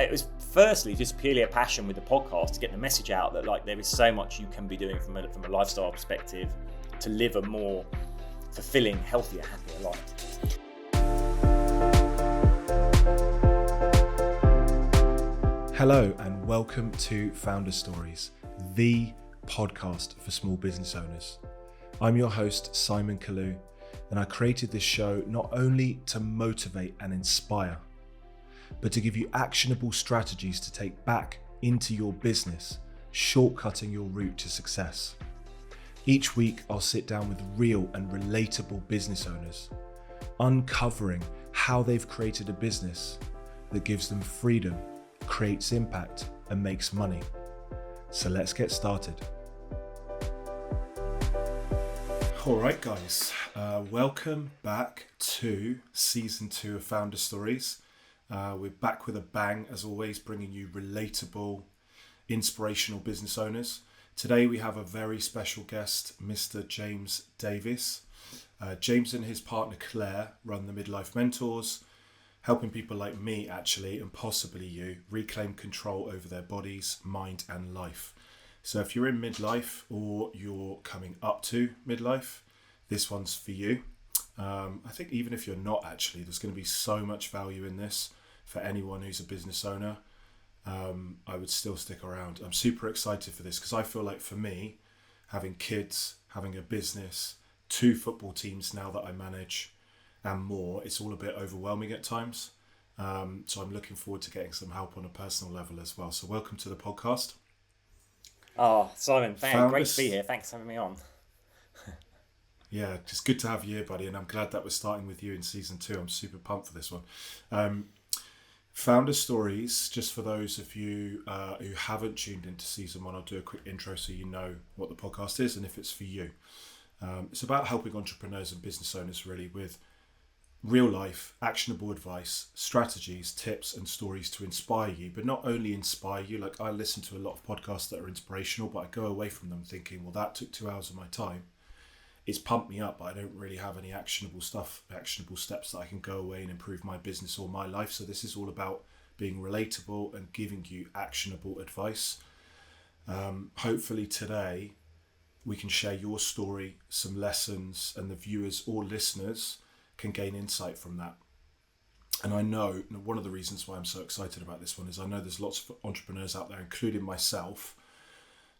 It was firstly just purely a passion with the podcast to get the message out that like there is so much you can be doing from a lifestyle perspective to live a more fulfilling, healthier, happier life. Hello and welcome to Founder Stories, the podcast for small business owners. I'm your host, Simon Kallu, and I created this show not only to motivate and inspire, but to give you actionable strategies to take back into your business, shortcutting your route to success. Each week, I'll sit down with real and relatable business owners, uncovering how they've created a business that gives them freedom, creates impact, and makes money. So let's get started. All right, guys, welcome back to season 2 of Founder Stories. We're back with a bang, as always, bringing you relatable, inspirational business owners. Today we have a very special guest, Mr. James Davis. James and his partner Claire run the Midlife Mentors, helping people like me, actually, and possibly you, reclaim control over their bodies, mind, and life. So if you're in midlife or you're coming up to midlife, this one's for you. I think even if you're not, actually, there's going to be so much value in this for anyone who's a business owner. I would still stick around. I'm super excited for this because I feel like for me, having kids, having a business, 2 football teams now that I manage, and more, it's all a bit overwhelming at times. So I'm looking forward to getting some help on a personal level as well. So welcome to the podcast. Oh, Simon, great to be here. Thanks for having me on. Yeah, just good to have you here, buddy. And I'm glad that we're starting with you in season 2. I'm super pumped for this one. Founder Stories, just for those of you who haven't tuned into season 1, I'll do a quick intro so you know what the podcast is and if it's for you. It's about helping entrepreneurs and business owners really with real life, actionable advice, strategies, tips and stories to inspire you, but not only inspire you. Like, I listen to a lot of podcasts that are inspirational, but I go away from them thinking, well, that took 2 hours of my time. It's pumped me up, but I don't really have any actionable steps that I can go away and improve my business or my life. So this is all about being relatable and giving you actionable advice. Hopefully today we can share your story, some lessons, and the viewers or listeners can gain insight from that. And I know one of the reasons why I'm so excited about this one is I know there's lots of entrepreneurs out there, including myself,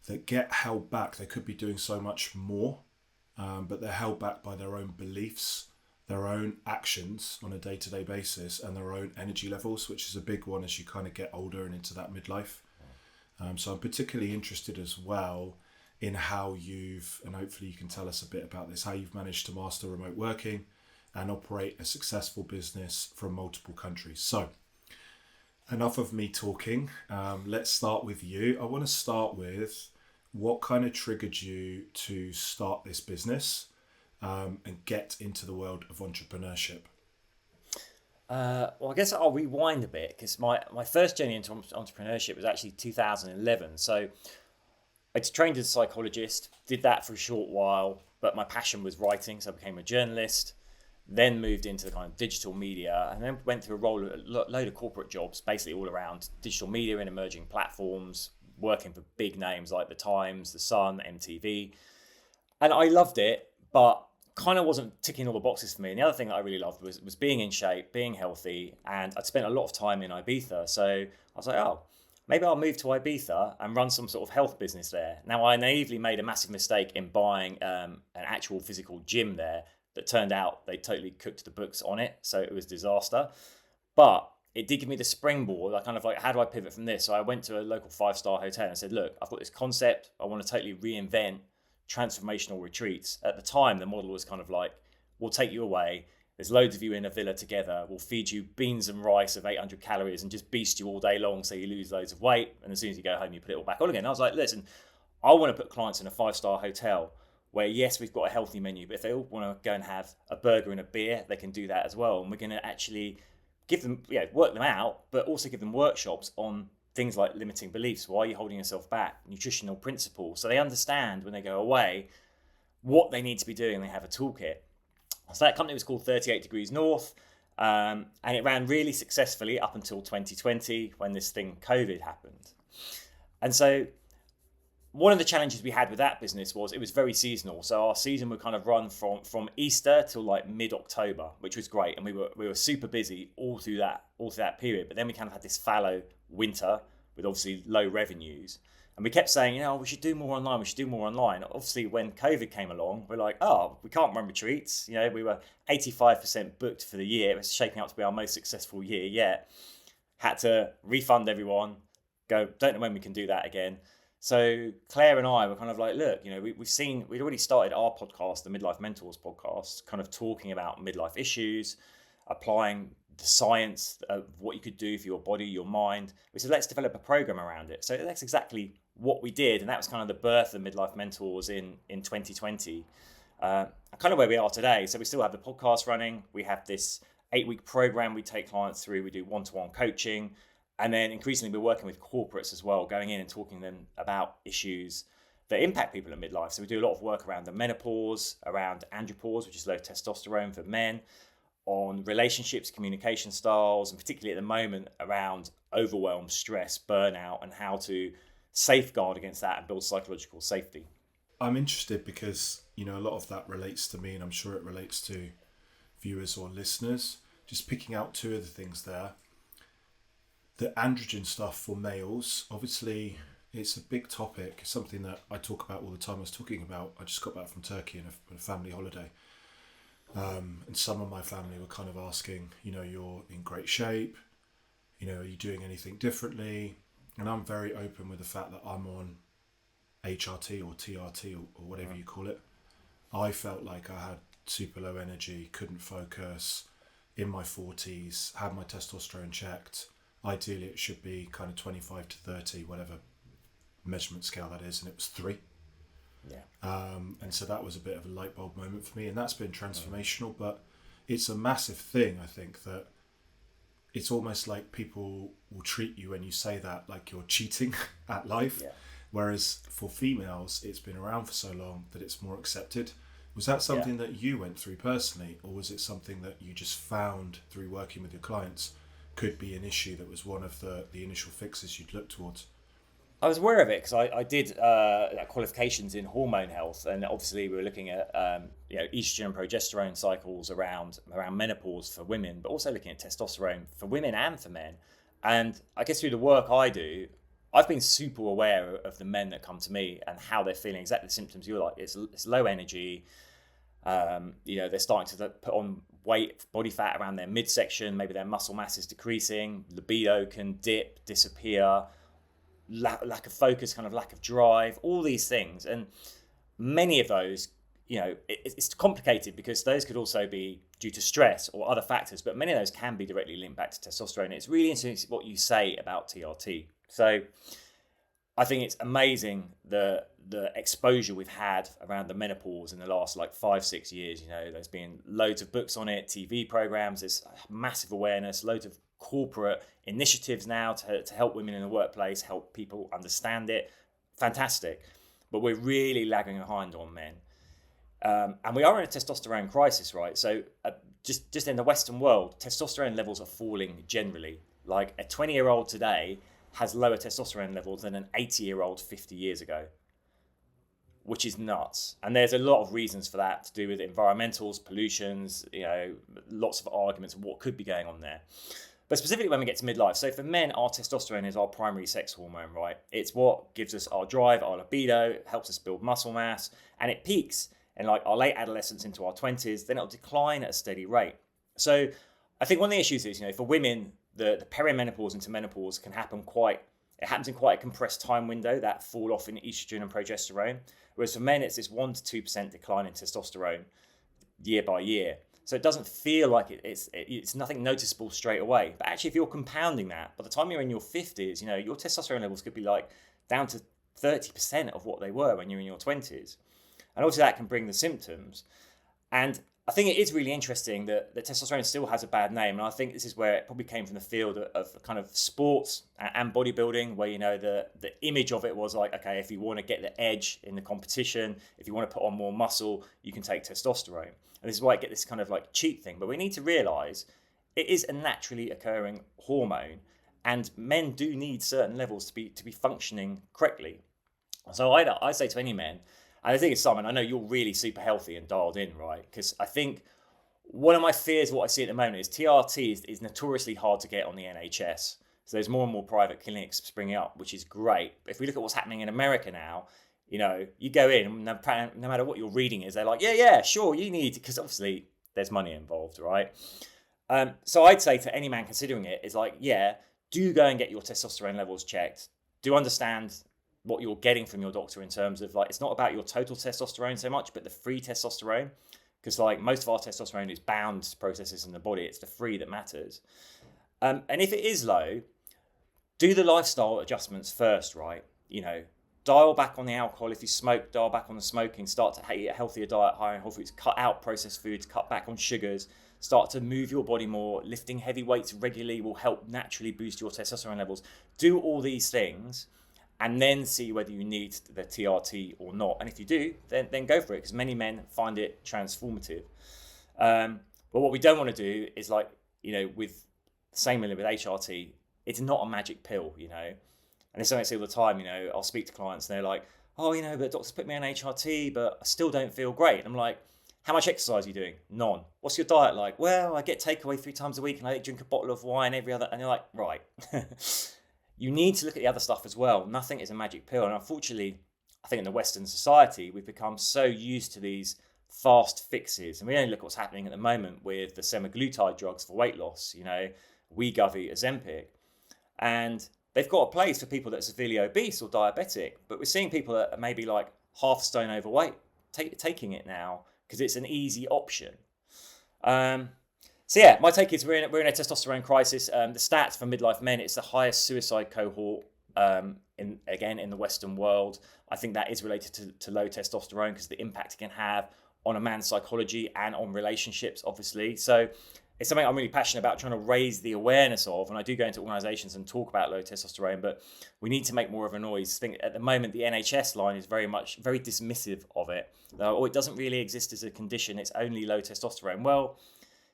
that get held back. They could be doing so much more, but they're held back by their own beliefs, their own actions on a day-to-day basis, and their own energy levels, which is a big one as you kind of get older and into that midlife. So I'm particularly interested as well in how and hopefully you can tell us a bit about this, how you've managed to master remote working and operate a successful business from multiple countries. So enough of me talking. Let's start with you. I want to start with what kind of triggered you to start this business and get into the world of entrepreneurship? Well, I guess I'll rewind a bit because my first journey into entrepreneurship was actually 2011. So I trained as a psychologist, did that for a short while, but my passion was writing, so I became a journalist, then moved into the kind of digital media, and then went through a load of corporate jobs, basically all around digital media and emerging platforms, working for big names like The Times, The Sun, MTV. And I loved it, but kind of wasn't ticking all the boxes for me. And the other thing that I really loved was being in shape, being healthy, and I'd spent a lot of time in Ibiza. So I was like, oh, maybe I'll move to Ibiza and run some sort of health business there. Now, I naively made a massive mistake in buying an actual physical gym there that turned out they totally cooked the books on it. So it was a disaster. But it did give me the springboard. I kind of like, how do I pivot from this? So I went to a local 5-star hotel and said, look, I've got this concept. I want to totally reinvent transformational retreats. At the time, the model was kind of like, we'll take you away. There's loads of you in a villa together. We'll feed you beans and rice of 800 calories and just beast you all day long so you lose loads of weight. And as soon as you go home, you put it all back on again. And I was like, listen, I want to put clients in a 5-star hotel where, yes, we've got a healthy menu, but if they all want to go and have a burger and a beer, they can do that as well. And we're going to actually give them, work them out, but also give them workshops on things like limiting beliefs. Why are you holding yourself back? Nutritional principles. So they understand when they go away what they need to be doing. They have a toolkit. So that company was called 38 Degrees North. And it ran really successfully up until 2020 when this thing COVID happened. And so one of the challenges we had with that business was it was very seasonal. So our season would kind of run from Easter till like mid-October, which was great, and we were super busy all through that period. But then we kind of had this fallow winter with obviously low revenues, and we kept saying, we should do more online. We should do more online. Obviously, when COVID came along, we're like, we can't run retreats. We were 85% booked for the year. It was shaping up to be our most successful year yet. Had to refund everyone. Don't know when we can do that again. So Claire and I were kind of like, look, we'd already started our podcast, the Midlife Mentors podcast, kind of talking about midlife issues, applying the science of what you could do for your body, your mind. We said, let's develop a program around it. So that's exactly what we did. And that was kind of the birth of Midlife Mentors in 2020, kind of where we are today. So we still have the podcast running. We have this 8-week program we take clients through. We do one-to-one coaching. And then increasingly, we're working with corporates as well, going in and talking to them about issues that impact people in midlife. So we do a lot of work around the menopause, around andropause, which is low testosterone for men, on relationships, communication styles, and particularly at the moment around overwhelm, stress, burnout, and how to safeguard against that and build psychological safety. I'm interested because, a lot of that relates to me, and I'm sure it relates to viewers or listeners. Just picking out two of the things there. The androgen stuff for males, obviously, it's a big topic, something that I talk about all the time. I just got back from Turkey on a family holiday. And some of my family were kind of asking, you're in great shape, are you doing anything differently? And I'm very open with the fact that I'm on HRT or TRT or whatever you call it. I felt like I had super low energy, couldn't focus, in my 40s, had my testosterone checked. Ideally, it should be kind of 25 to 30, whatever measurement scale that is, and it was 3. Yeah. And so that was a bit of a light bulb moment for me, and that's been transformational. But it's a massive thing, I think, that it's almost like people will treat you when you say that like you're cheating at life. Yeah. Whereas for females, it's been around for so long that it's more accepted. Was that something that you went through personally, or was it something that you just found through working with your clients could be an issue that was one of the initial fixes you'd look towards? I was aware of it because I did qualifications in hormone health, and obviously we were looking at estrogen and progesterone cycles around menopause for women, but also looking at testosterone for women and for men. And I guess through the work I do, I've been super aware of the men that come to me and how they're feeling. Exactly the symptoms you're like. It's low energy. They're starting to put on weight, body fat around their midsection. Maybe their muscle mass is decreasing. Libido can dip, disappear. Lack of focus, kind of lack of drive. All these things, and many of those, it's complicated because those could also be due to stress or other factors. But many of those can be directly linked back to testosterone. It's really interesting what you say about TRT. So I think it's amazing the exposure we've had around the menopause in the last 5-6 years. There's been loads of books on it, TV programs, there's massive awareness, loads of corporate initiatives now to help women in the workplace, help people understand it. Fantastic. But we're really lagging behind on men. And we are in a testosterone crisis, right? So just in the Western world, testosterone levels are falling generally. Like a 20-year-old today has lower testosterone levels than an 80-year-old 50 years ago, which is nuts. And there's a lot of reasons for that to do with environmentals, pollutions, lots of arguments of what could be going on there. But specifically when we get to midlife, so for men, our testosterone is our primary sex hormone, right? It's what gives us our drive, our libido, helps us build muscle mass, and it peaks in our late adolescence into our 20s, then it'll decline at a steady rate. So I think one of the issues is, for women, the perimenopause into menopause can happen it happens in quite a compressed time window, that fall off in estrogen and progesterone. Whereas for men, it's this 1% to 2% decline in testosterone year by year. So it doesn't feel like it's nothing noticeable straight away. But actually, if you're compounding that, by the time you're in your 50s, your testosterone levels could be down to 30% of what they were when you're in your 20s. And obviously that can bring the symptoms. And I think it is really interesting that testosterone still has a bad name. And I think this is where it probably came from the field of kind of sports and bodybuilding, where, the image of it was like, okay, if you want to get the edge in the competition, if you want to put on more muscle, you can take testosterone. And this is why I get this kind of cheat thing. But we need to realize it is a naturally occurring hormone, and men do need certain levels to be functioning correctly. So I say to any men, and I think it's Simon, I know you're really super healthy and dialed in, right? Because I think one of my fears, what I see at the moment, is TRT is notoriously hard to get on the NHS. So there's more and more private clinics springing up, which is great. But if we look at what's happening in America now, you go in, no matter what your reading is, they're like, yeah, sure, you need, because obviously there's money involved, right? So I'd say to any man considering it is like, yeah, do go and get your testosterone levels checked. Do understand what you're getting from your doctor in terms of, like, it's not about your total testosterone so much, but the free testosterone. Because like most of our testosterone is bound to processes in the body. It's the free that matters. And if it is low, do the lifestyle adjustments first, right? Dial back on the alcohol. If you smoke, dial back on the smoking. Start to eat a healthier diet, higher in whole foods. Cut out processed foods. Cut back on sugars. Start to move your body more. Lifting heavy weights regularly will help naturally boost your testosterone levels. Do all these things, and then see whether you need the TRT or not. And if you do, then go for it, because many men find it transformative. But what we don't want to do is, like, with same with HRT, it's not a magic pill, And it's something I say all the time, I'll speak to clients and they're like, oh, but doctors put me on HRT, but I still don't feel great. And I'm like, how much exercise are you doing? None. What's your diet like? Well, I get takeaway 3 times a week and I drink a bottle of wine every other. And you're like, right. You need to look at the other stuff as well. Nothing is a magic pill. And unfortunately, I think in the Western society, we've become so used to these fast fixes. And we only look at what's happening at the moment with the semaglutide drugs for weight loss, Wegovy, Ozempic. And they've got a place for people that are severely obese or diabetic. But we're seeing people that are maybe like half a stone overweight taking it now because it's an easy option. So yeah, my take is we're in a testosterone crisis. The stats for midlife men, it's the highest suicide cohort in the Western world. I think that is related to low testosterone because the impact it can have on a man's psychology and on relationships, obviously. So it's something I'm really passionate about, trying to raise the awareness of. And I do go into organisations and talk about low testosterone, but we need to make more of a noise. I think at the moment the NHS line is very dismissive of it. It doesn't really exist as a condition. It's only low testosterone. Well,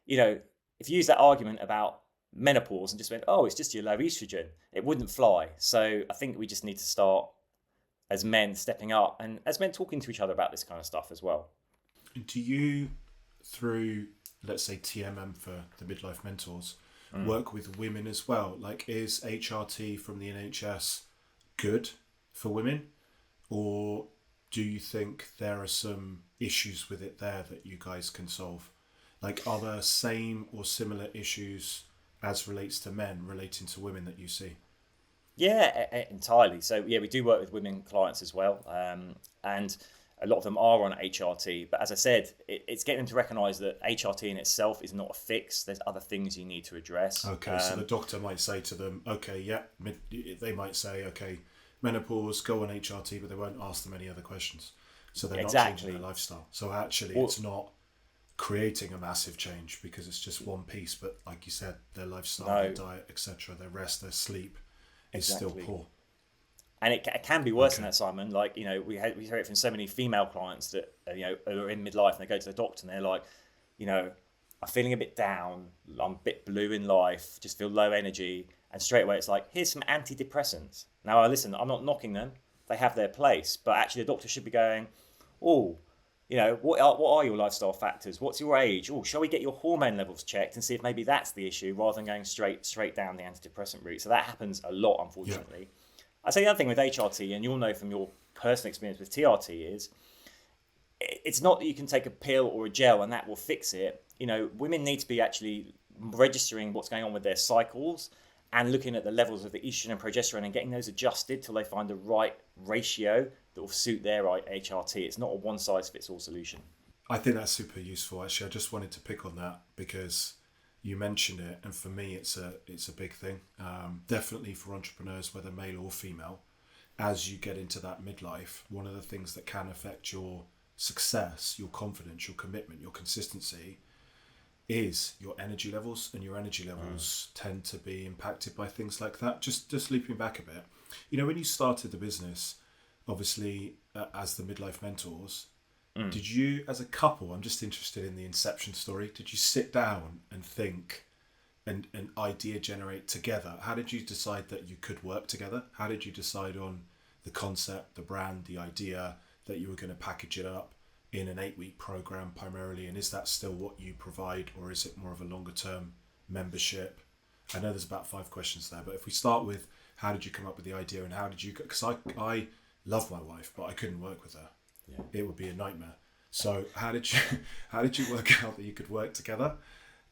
if you use that argument about menopause and just went, oh, it's just your low estrogen, it wouldn't fly. So I think we just need to start as men stepping up and as men talking to each other about this kind of stuff as well. Do you, through, let's say, TMM for the Midlife Mentors, work with women as well? Like, is HRT from the NHS good for women? Or do you think there are some issues with it there that you guys can solve? Like, are there same or similar issues as relates to men relating to women that you see? Yeah, entirely. So yeah, we do work with women clients as well, and a lot of them are on HRT. But as I said, it's getting them to recognise that HRT in itself is not a fix. There's other things you need to address. Okay, so the doctor might say to them, okay, yeah, they might say, okay, menopause, go on HRT, but they won't ask them any other questions. So they're not changing their lifestyle. So actually, it's not creating a massive change because it's just one piece, but like you said, their lifestyle, their diet, etc., their rest, their sleep is still poor. And it can be worse than that, Simon. Like, we hear it from so many female clients that are in midlife and they go to the doctor and they're like, I'm feeling a bit down, I'm a bit blue in life, just feel low energy, and straight away it's like, here's some antidepressants. Now listen, I'm not knocking them, they have their place, but actually the doctor should be going, oh, what are your lifestyle factors? What's your age? Oh, shall we get your hormone levels checked and see if maybe that's the issue rather than going straight down the antidepressant route? So that happens a lot, unfortunately. Yeah. I'd say the other thing with HRT, and you'll know from your personal experience with TRT, is it's not that you can take a pill or a gel and that will fix it. Women need to be actually registering what's going on with their cycles and looking at the levels of the estrogen and progesterone and getting those adjusted till they find the right ratio that will suit their HRT. It's not a one-size-fits-all solution. I think that's super useful, actually. I just wanted to pick on that because you mentioned it, and for me, it's a big thing. Definitely for entrepreneurs, whether male or female, as you get into that midlife, one of the things that can affect your success, your confidence, your commitment, your consistency, is your energy levels, and your energy levels tend to be impacted by things like that. Just leaping back a bit, when you started the business, obviously as the Midlife Mentors, did you, as a couple, I'm just interested in the inception story, did you sit down and think, an idea generate together? How did you decide that you could work together? How did you decide on the concept, the brand, the idea that you were going to package it up in an 8-week program primarily? And is that still what you provide, or is it more of a longer term membership? I know there's about 5 questions there, but if we start with how did you come up with the idea, and how did you, because I love my wife, but I couldn't work with her. Yeah. It would be a nightmare. So how did you work out that you could work together?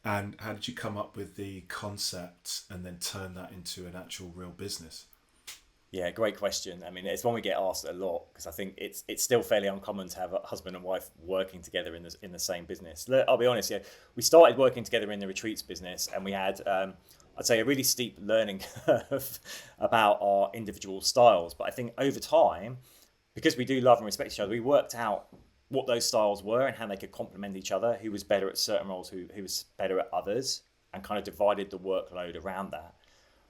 And how did you come up with the concept and then turn that into an actual real business? Yeah, great question. I mean, it's one we get asked a lot, because I think it's still fairly uncommon to have a husband and wife working together in the same business. Look, I'll be honest, yeah, we started working together in the retreats business, and we had I'd say a really steep learning curve about our individual styles. But I think over time, because we do love and respect each other, we worked out what those styles were and how they could complement each other, who was better at certain roles, who was better at others, and kind of divided the workload around that.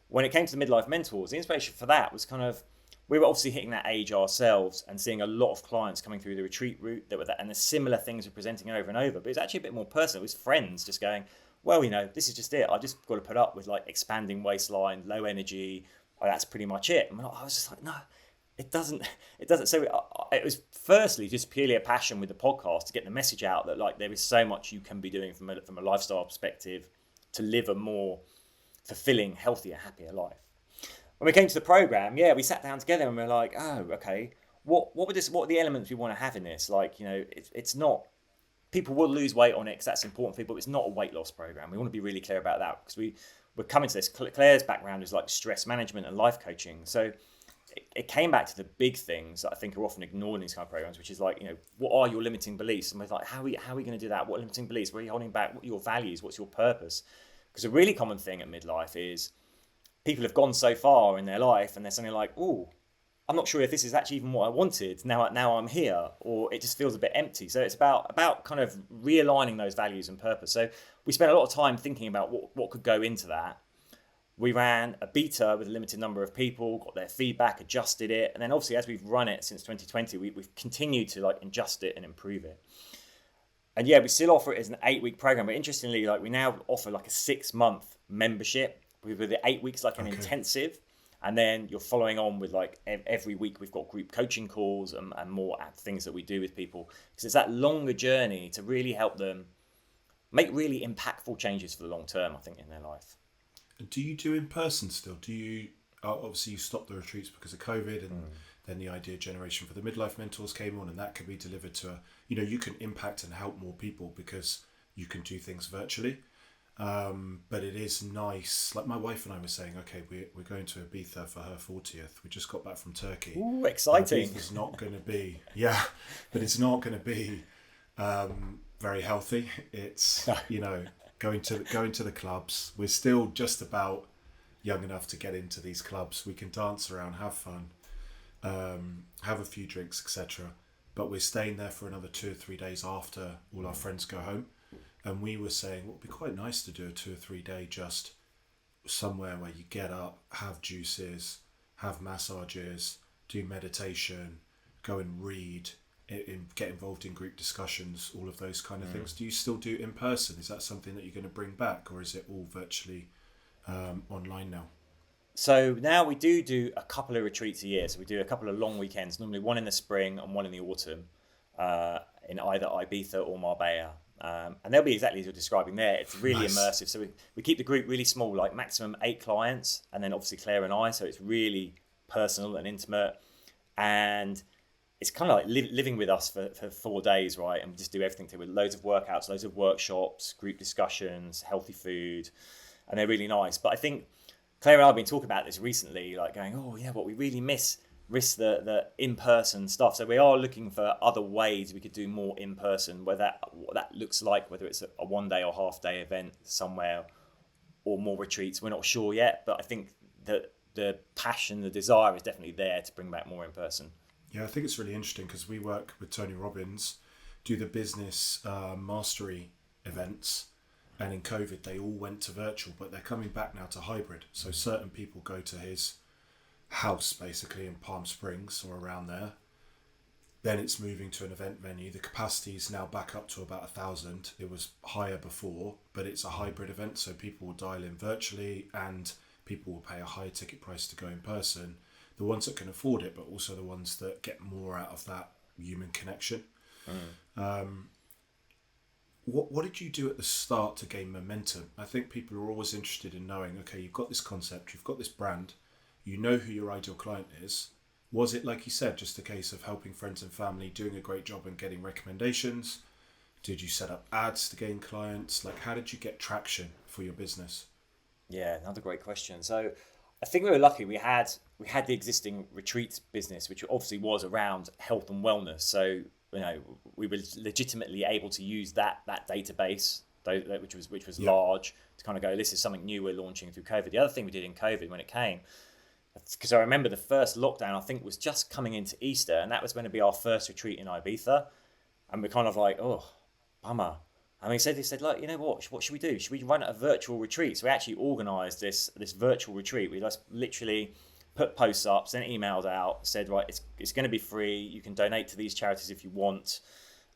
When it came to the midlife mentors, the inspiration for that was kind of, we were obviously hitting that age ourselves and seeing a lot of clients coming through the retreat route that were that, and the similar things were presenting over and over. But it was actually a bit more personal. It was friends just going, well, this is just it. I just got to put up with like expanding waistline, low energy. Oh, that's pretty much it. And I was just like, no, it doesn't. So it was firstly just purely a passion with the podcast to get the message out that like there is so much you can be doing from a lifestyle perspective to live a more fulfilling, healthier, happier life. When we came to the program, yeah, we sat down together and we were like, oh, okay, what are the elements we want to have in this? Like, it's not, people will lose weight on it because that's important for people, but it's not a weight loss program. We want to be really clear about that, because we're coming to this. Claire's background is like stress management and life coaching. So it came back to the big things that I think are often ignored in these kind of programs, which is like, what are your limiting beliefs? And we're like, how are we going to do that? What limiting beliefs? Where are you holding back? What are your values? What's your purpose? Because a really common thing at midlife is people have gone so far in their life and they're suddenly like, oh, I'm not sure if this is actually even what I wanted. Now I'm here, or it just feels a bit empty. So it's about kind of realigning those values and purpose. So we spent a lot of time thinking about what could go into that. We ran a beta with a limited number of people, got their feedback, adjusted it. And then obviously as we've run it since 2020, we've continued to like adjust it and improve it. And yeah, we still offer it as an 8-week program. But interestingly, like we now offer like a 6-month membership with the 8 weeks, like an intensive. And then you're following on with like every week we've got group coaching calls and more things that we do with people. Because it's that longer journey to really help them make really impactful changes for the long term, I think, in their life. Do you do in person still? Do you, obviously you stopped the retreats because of COVID, and then the idea generation for the midlife mentors came on, and that could be delivered to you can impact and help more people because you can do things virtually. But it is nice, like my wife and I were saying, okay, we're going to Ibiza for her 40th. We just got back from Turkey. Ooh, exciting. Ibiza's not going to be, but it's not going to be very healthy. It's, going to the clubs. We're still just about young enough to get into these clubs. We can dance around, have fun, have a few drinks, etc. But we're staying there for another 2 or 3 days after all our friends go home. And we were saying, well, it'd be quite nice to do a 2 or 3 day just somewhere where you get up, have juices, have massages, do meditation, go and read, get involved in group discussions, all of those kind of things. Do you still do in person? Is that something that you're going to bring back, or is it all virtually online now? So now we do a couple of retreats a year. So we do a couple of long weekends, normally one in the spring and one in the autumn, in either Ibiza or Marbella. And they'll be exactly as you're describing there. It's really immersive. So we keep the group really small, like maximum 8 clients, and then obviously Claire and I. So it's really personal and intimate. And it's kind of like living with us for 4 days, right? And we just do everything with loads of workouts, loads of workshops, group discussions, healthy food, and they're really nice. But I think Claire and I have been talking about this recently, like going, what we really miss the in-person stuff. So we are looking for other ways we could do more in-person, what that looks like, whether it's a 1 day or half-day event somewhere or more retreats. We're not sure yet, but I think that the passion, the desire is definitely there to bring back more in-person. Yeah, I think it's really interesting because we work with Tony Robbins, do the business mastery events, and in COVID they all went to virtual, but they're coming back now to hybrid. So certain people go to his house basically in Palm Springs or around there. Then it's moving to an event venue. The capacity is now back up to about 1,000. It was higher before, but it's a hybrid event, so people will dial in virtually and people will pay a higher ticket price to go in person. The ones that can afford it, but also the ones that get more out of that human connection. What did you do at the start to gain momentum? I think people are always interested in knowing, okay, you've got this concept, you've got this brand, you know who your ideal client is. Was it, like you said, just a case of helping friends and family, doing a great job and getting recommendations? Did you set up ads to gain clients? Like, how did you get traction for your business? Yeah, another great question. So I think we were lucky. We had the existing retreats business, which obviously was around health and wellness. So we were legitimately able to use that database, which was large, to kind of go, this is something new we're launching through COVID. The other thing we did in COVID when it came, because I remember the first lockdown, I think, was just coming into Easter, and that was going to be our first retreat in Ibiza, and we're kind of like, oh, bummer. And they said, like, you know what should we do? Should we run a virtual retreat? So we actually organised this virtual retreat. We just literally put posts up, sent emails out, said, right, it's going to be free. You can donate to these charities if you want.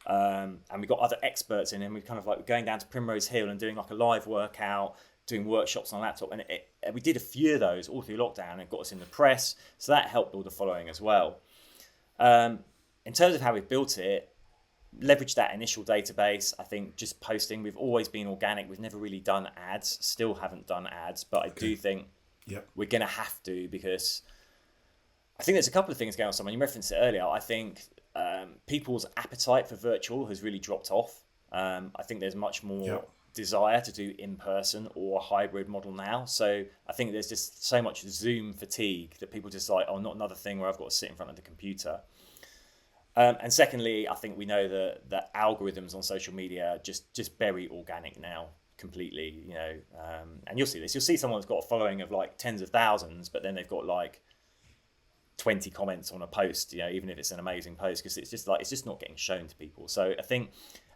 And we got other experts in, and we kind of like going down to Primrose Hill and doing like a live workout, doing workshops on a laptop. And we did a few of those all through lockdown, and it got us in the press. So that helped build a following as well. In terms of how we built it, leverage that initial database. I think just posting. We've always been organic. We've never really done ads. Still haven't done ads, but I do think we're going to have to, because I think there's a couple of things going on. Someone, you referenced it earlier. I think people's appetite for virtual has really dropped off. I think there's much more desire to do in person or a hybrid model now. So I think there's just so much Zoom fatigue that people just like, oh, not another thing where I've got to sit in front of the computer. And secondly, I think we know that algorithms on social media just very organic now, completely, and you'll see this. You'll see someone that's got a following of like tens of thousands, but then they've got like 20 comments on a post, even if it's an amazing post, because it's just not getting shown to people. So I think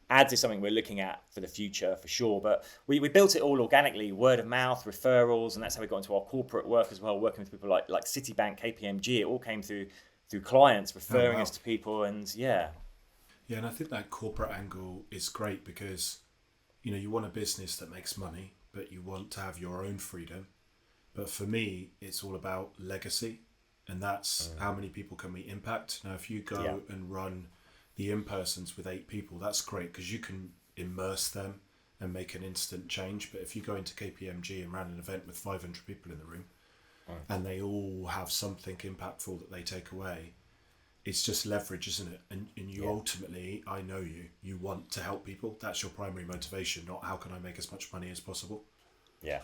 ads is something we're looking at for the future for sure, but we built it all organically, word of mouth, referrals, and that's how we got into our corporate work as well, working with people like Citibank, KPMG. It all came through clients referring us to people, and and I think that corporate angle is great because you want a business that makes money, but you want to have your own freedom. But for me, it's all about legacy, and that's how many people can we impact. Now if you go and run the in-persons with 8 people, that's great because you can immerse them and make an instant change. But if you go into KPMG and ran an event with 500 people in the room, and they all have something impactful that they take away, it's just leverage, isn't it? And you ultimately, I know you want to help people. That's your primary motivation, not how can I make as much money as possible. Yeah,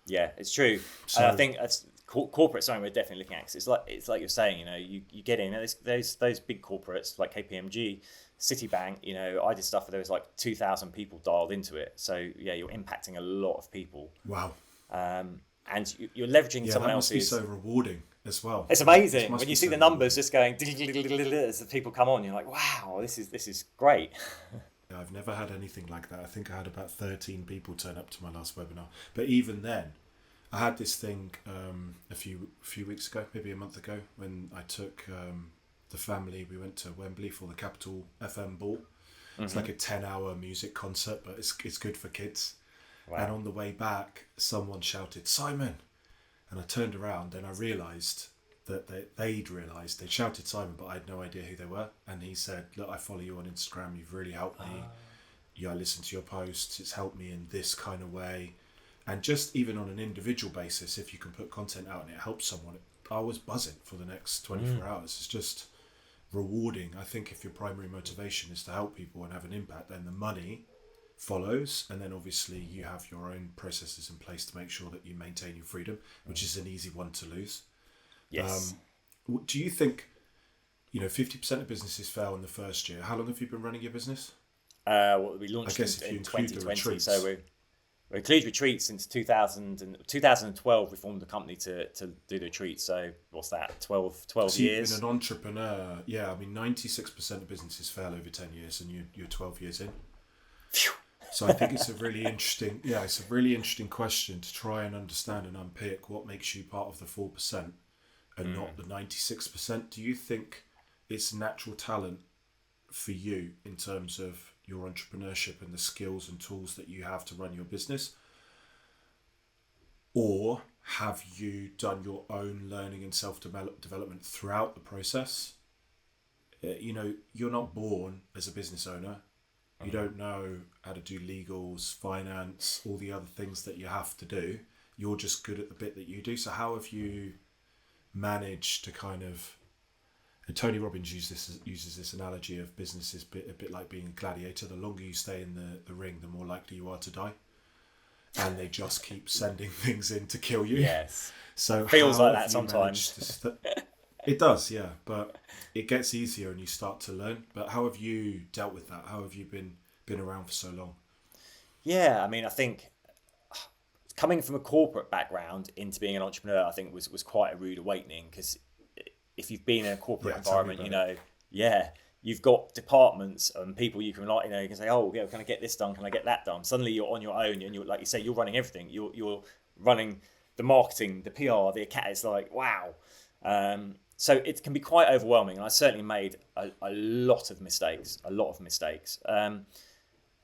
it's true. So, I think that's corporate something we're definitely looking at. 'Cause it's like you're saying, you get in those big corporates like KPMG, Citibank. I did stuff where there was like 2,000 people dialed into it. So you're impacting a lot of people. Wow. And you're leveraging someone else's. That must be so rewarding as well. It's amazing when you see the numbers just going as the people come on. You're like, wow, this is great. I've never had anything like that. I think I had about 13 people turn up to my last webinar. But even then, I had this thing a few weeks ago, maybe a month ago, when I took the family. We went to Wembley for the Capital FM Ball. It's like a 10-hour music concert, but it's good for kids. Wow. And on the way back, someone shouted, "Simon!" And I turned around and I realised that they'd realised. They shouted Simon, but I had no idea who they were. And he said, "Look, I follow you on Instagram. You've really helped me. I listen to your posts. It's helped me in this kind of way." And just even on an individual basis, if you can put content out and it helps someone, I was buzzing for the next 24 hours. It's just rewarding. I think if your primary motivation is to help people and have an impact, then the money follows, and then obviously you have your own processes in place to make sure that you maintain your freedom, which is an easy one to lose. Yes. Do you think 50% of businesses fail in the first year? How long have you been running your business? We launched in 2020, so we include retreats since 2012. We formed the company to do the retreats. So what's that? 12 so years. You've been an entrepreneur. 96% of businesses fail over 10 years, and you're 12 years in. Phew. So I think it's a really interesting question to try and understand and unpick what makes you part of the 4% and not the 96%. Do you think it's natural talent for you in terms of your entrepreneurship and the skills and tools that you have to run your business? Or have you done your own learning and self-development throughout the process? You're not born as a business owner. You don't know how to do legals, finance, all the other things that you have to do. You're just good at the bit that you do. So how have you managed to kind of... And Tony Robbins uses this analogy of business is a bit like being a gladiator. The longer you stay in the ring, the more likely you are to die. And they just keep sending things in to kill you. Yes. So feels like that sometimes. It does, yeah. But it gets easier and you start to learn. But how have you dealt with that? How have you been around for so long? Yeah, I mean, I think coming from a corporate background into being an entrepreneur, I think was quite a rude awakening, because if you've been in a corporate environment, you've got departments and people you can you can say, oh, yeah, can I get this done? Can I get that done? Suddenly you're on your own, and you're, like you say, you're running everything. You're running the marketing, the PR, the account. It's like, wow. So it can be quite overwhelming. And I certainly made a lot of mistakes.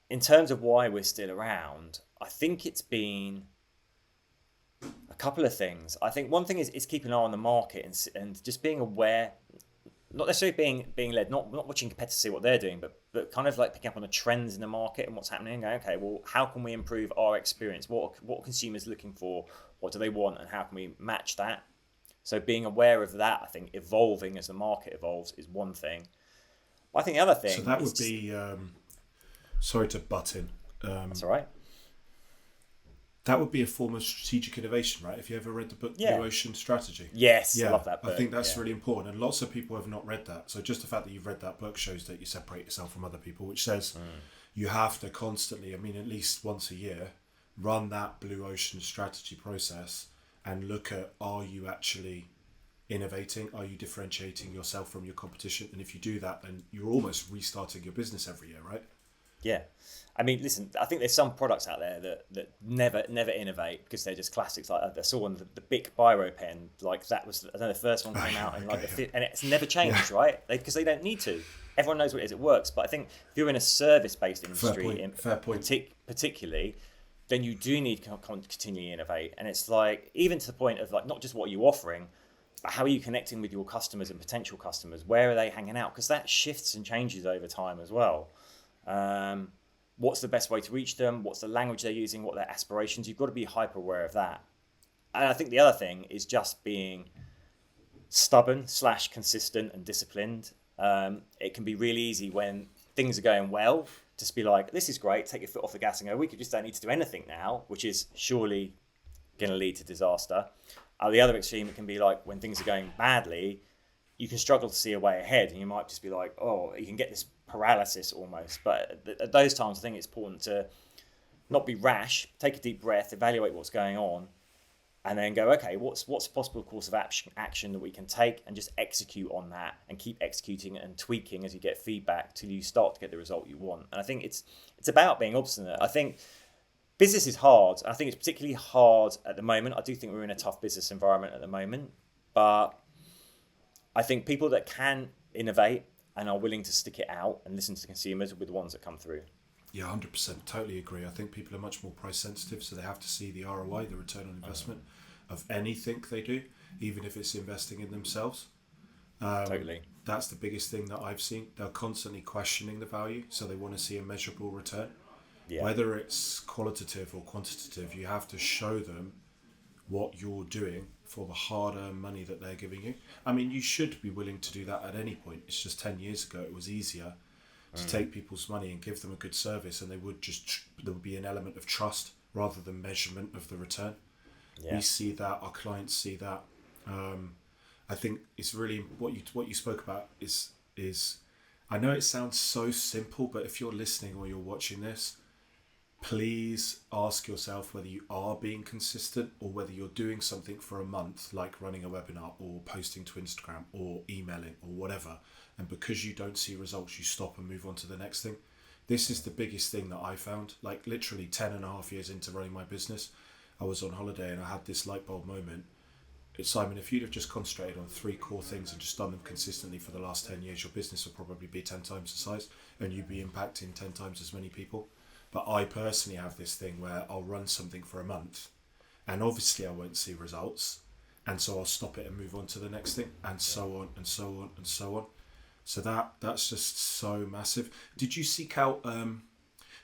In terms of why we're still around, I think it's been a couple of things. I think one thing is keeping an eye on the market and just being aware, not necessarily being led, not watching competitors see what they're doing, but kind of like picking up on the trends in the market and what's happening and going, okay, well, how can we improve our experience? What are consumers looking for? What do they want? And how can we match that? So being aware of that, I think evolving as the market evolves is one thing. I think the other thing... So that would be... sorry to butt in. That's all right. That would be a form of strategic innovation, right? Have you ever read the book Blue Ocean Strategy? Yes, yeah, I love that book. I think that's really important. And lots of people have not read that. So just the fact that you've read that book shows that you separate yourself from other people, which says you have to constantly, at least once a year, run that Blue Ocean Strategy process and look at, are you actually innovating? Are you differentiating yourself from your competition? And if you do that, then you're almost restarting your business every year, right? Yeah. I mean, listen, I think there's some products out there that never innovate because they're just classics. Like I saw one, the Bic Biro pen, like that was, I don't know, the first one came out in and it's never changed, right? Because they don't need to. Everyone knows what it is, it works. But I think if you're in a service-based industry, Fair point. Particularly, then you do need to continually innovate. And it's like, even to the point of like, not just what you're offering, but how are you connecting with your customers and potential customers? Where are they hanging out? Because that shifts and changes over time as well. What's the best way to reach them? What's the language they're using? What are their aspirations? You've got to be hyper aware of that. And I think the other thing is just being stubborn / consistent and disciplined. It can be really easy when things are going well, just be like, this is great, take your foot off the gas and go, we just don't need to do anything now, which is surely going to lead to disaster. At the other extreme, it can be like when things are going badly, you can struggle to see a way ahead and you might just be like, oh, you can get this paralysis almost. But at those times, I think it's important to not be rash, take a deep breath, evaluate what's going on, and then go, okay, what's a possible course of action that we can take, and just execute on that and keep executing and tweaking as you get feedback till you start to get the result you want. And I think it's about being obstinate. I think business is hard. I think it's particularly hard at the moment. I do think we're in a tough business environment at the moment, but I think people that can innovate and are willing to stick it out and listen to consumers will be the ones that come through. Yeah, 100%. Totally agree. I think people are much more price sensitive, so they have to see the ROI, the return on investment of anything they do, even if it's investing in themselves. Totally. That's the biggest thing that I've seen. They're constantly questioning the value, so they want to see a measurable return. Yeah. Whether it's qualitative or quantitative, you have to show them what you're doing for the hard-earned money that they're giving you. I mean, you should be willing to do that at any point. It's just 10 years ago, it was easier to take people's money and give them a good service, and there would be an element of trust rather than measurement of the return. Yeah. We see that, our clients see that. I think it's really what you spoke about is I know it sounds so simple, but if you're listening or you're watching this, please ask yourself whether you are being consistent or whether you're doing something for a month, like running a webinar or posting to Instagram or emailing or whatever. And because you don't see results, you stop and move on to the next thing. This is the biggest thing that I found. Like literally 10 and a half years into running my business, I was on holiday and I had this light bulb moment. Simon, if you'd have just concentrated on three core things and just done them consistently for the last 10 years, your business would probably be 10 times the size and you'd be impacting 10 times as many people. But I personally have this thing where I'll run something for a month and obviously I won't see results. And so I'll stop it and move on to the next thing, and so on and so on and so on. So that's just so massive. Did you seek out,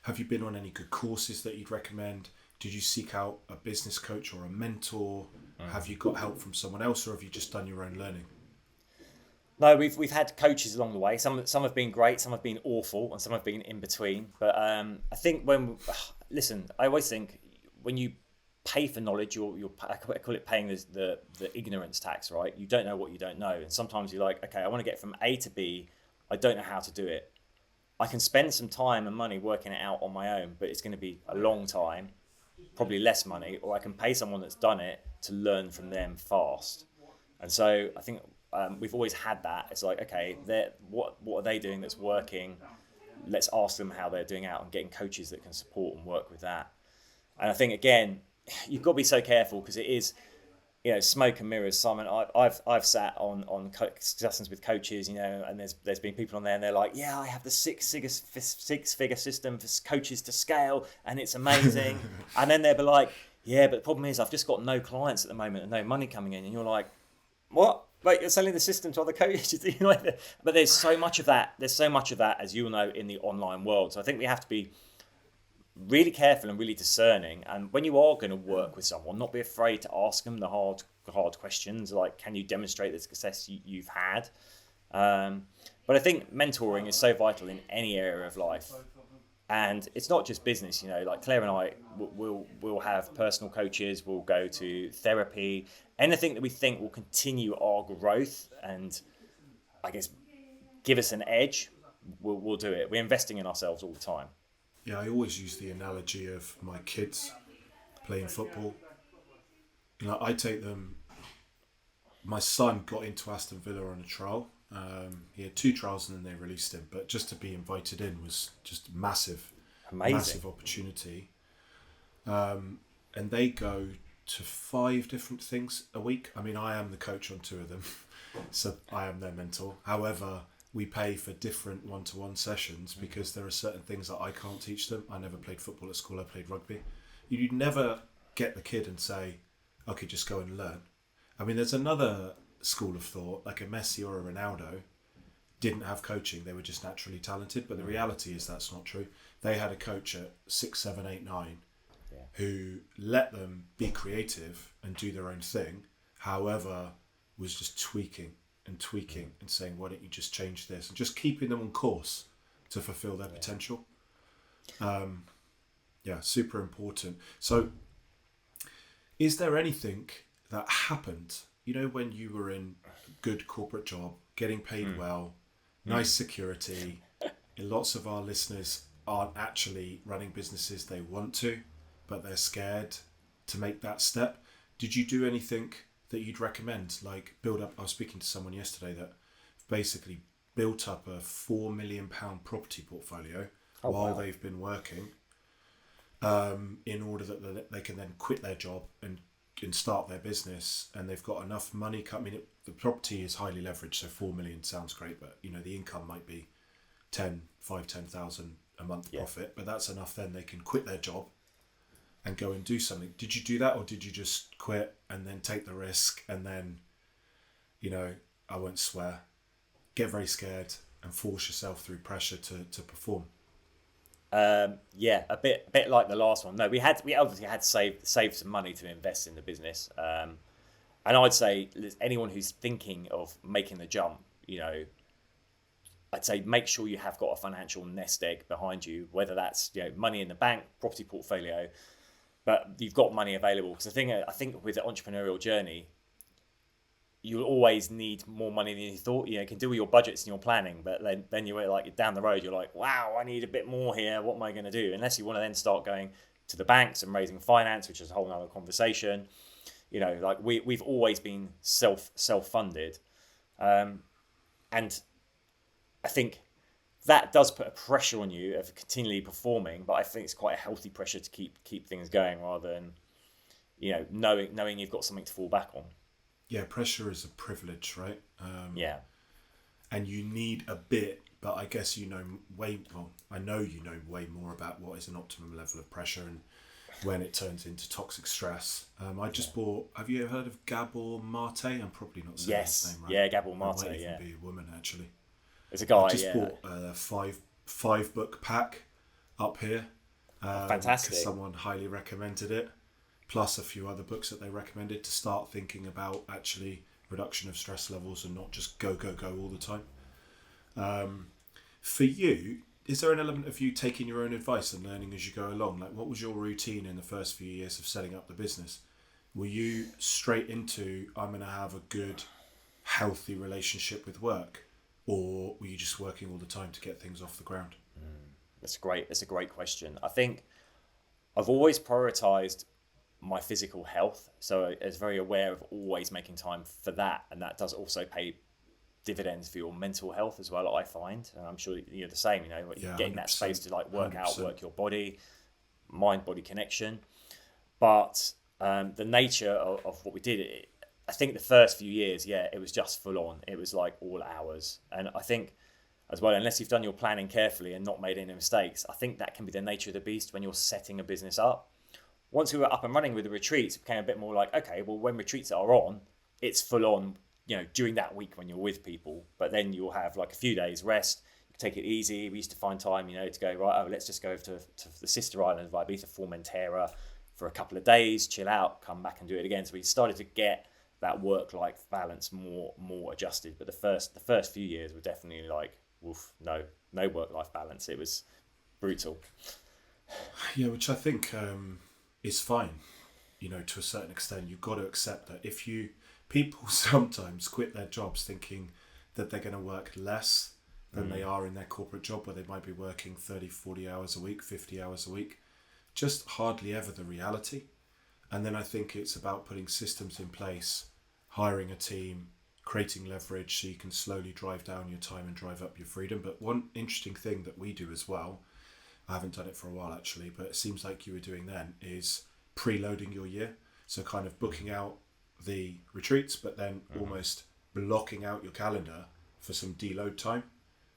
have you been on any good courses that you'd recommend? Did you seek out a business coach or a mentor? Have you got help from someone else, or have you just done your own learning? No, we've had coaches along the way. Some have been great, some have been awful, and some have been in between. But I think listen, I always think when you pay for knowledge, I call it paying the ignorance tax, right? You don't know what you don't know, and sometimes you're like, okay, I want to get from A to B. I don't know how to do it. I can spend some time and money working it out on my own, but it's going to be a long time, probably less money, or I can pay someone that's done it to learn from them fast. And so I think we've always had that. It's like, okay, what are they doing that's working? Let's ask them how they're doing out and getting coaches that can support and work with that. And I think, again, you've got to be so careful because it is, smoke and mirrors. Simon, I've sat on discussions with coaches, and there's been people on there and they're like, yeah, I have the six-figure system for coaches to scale and it's amazing. And then they'll be like, yeah, but the problem is I've just got no clients at the moment and no money coming in. And you're like, what? Like, you're selling the system to other coaches? But there's so much of that. There's so much of that, as you'll know, in the online world. So I think we have to be really careful and really discerning. And when you are going to work with someone, not be afraid to ask them the hard questions, like, can you demonstrate the success you've had? But I think mentoring is so vital in any area of life. And it's not just business, like Claire and I will have personal coaches, we'll go to therapy, anything that we think will continue our growth and, I guess, give us an edge, we'll do it. We're investing in ourselves all the time. Yeah, I always use the analogy of my kids playing football. I take them. My son got into Aston Villa on a trial. He had 2 trials and then they released him. But just to be invited in was just massive opportunity. And they go to 5 different things a week. I mean, I am the coach on 2 of them, so I am their mentor. However, we pay for different one-to-one sessions because there are certain things that I can't teach them. I never played football at school, I played rugby. You'd never get the kid and say, okay, just go and learn. I mean, there's another school of thought, like a Messi or a Ronaldo didn't have coaching, they were just naturally talented, but the reality is that's not true. They had a coach at 6, 7, 8, 9 who let them be creative and do their own thing, however, was just tweaking and saying, why don't you just change this, and just keeping them on course to fulfill their potential. Super important. So is there anything that happened, when you were in a good corporate job, getting paid well, nice security? Lots of our listeners aren't actually running businesses they want to, but they're scared to make that step. Did you do anything that you'd recommend, like build up? I was speaking to someone yesterday that basically built up a £4 million property portfolio while they've been working, in order that they can then quit their job and start their business, and they've got enough money coming. The property is highly leveraged, so 4 million sounds great, but the income might be 10,000 a month profit, but that's enough. Then they can quit their job and go and do something. Did you do that, or did you just quit and then take the risk and then, I won't swear, get very scared and force yourself through pressure to perform? A bit like the last one. No, we obviously had saved some money to invest in the business. And I'd say anyone who's thinking of making the jump, I'd say make sure you have got a financial nest egg behind you, whether that's money in the bank, property portfolio, but you've got money available. Because I think with the entrepreneurial journey, you'll always need more money than you thought. You can do all your budgets and your planning, but then you're like down the road, you're like, wow, I need a bit more here. What am I going to do? Unless you want to then start going to the banks and raising finance, which is a whole nother conversation. Like we've always been self-funded. And I think that does put a pressure on you of continually performing, but I think it's quite a healthy pressure to keep things going rather than, knowing you've got something to fall back on. Yeah, pressure is a privilege, right? Yeah. And you need a bit, but I guess you know way well. I know you know way more about what is an optimum level of pressure and when it turns into toxic stress. I Yeah. just bought. Have you ever heard of Gabor Mate? I'm probably not saying his Yes. name right. Yeah, Gabor It might Mate, even yeah. be a woman actually. There's a I guy, just yeah. bought a five book pack up here Oh, because fantastic. someone highly recommended it, plus a few other books that they recommended to start thinking about actually reduction of stress levels and not just go go go all the time. For you, is there an element of you taking your own advice and learning as you go along? Like, what was your routine in the first few years of setting up the business? Were you straight into, I'm going to have a good, healthy relationship with work? Or were you just working all the time to get things off the ground? That's great. That's a great question. I think I've always prioritized my physical health. So I was very aware of always making time for that. And that does also pay dividends for your mental health as well, I find. And I'm sure you're the same, Yeah, getting that space 100%. to like work out, 100%. work your body, mind body connection. But the nature of what we did, I think the first few years, yeah, it was just full on. It was like all hours. And I think as well, unless you've done your planning carefully and not made any mistakes, I think that can be the nature of the beast when you're setting a business up. Once we were up and running with the retreats, it became a bit more like, okay, well, when retreats are on, it's full on, during that week when you're with people. But then you'll have like a few days rest. You can take it easy. We used to find time, to go, right, oh, let's just go to the sister island of Ibiza, Formentera for a couple of days, chill out, come back and do it again. So we started to get that work-life balance more adjusted. But the first few years were definitely like, woof, no work-life balance. It was brutal. Yeah, which I think is fine. To a certain extent, you've got to accept that if you people sometimes quit their jobs thinking that they're going to work less than they are in their corporate job where they might be working 30, 40 hours a week, 50 hours a week. Just hardly ever the reality. And then I think it's about putting systems in place, hiring a team, creating leverage so you can slowly drive down your time and drive up your freedom. But one interesting thing that we do as well, I haven't done it for a while actually, but it seems like you were doing then, is preloading your year. So kind of booking out the retreats, but then almost blocking out your calendar for some deload time.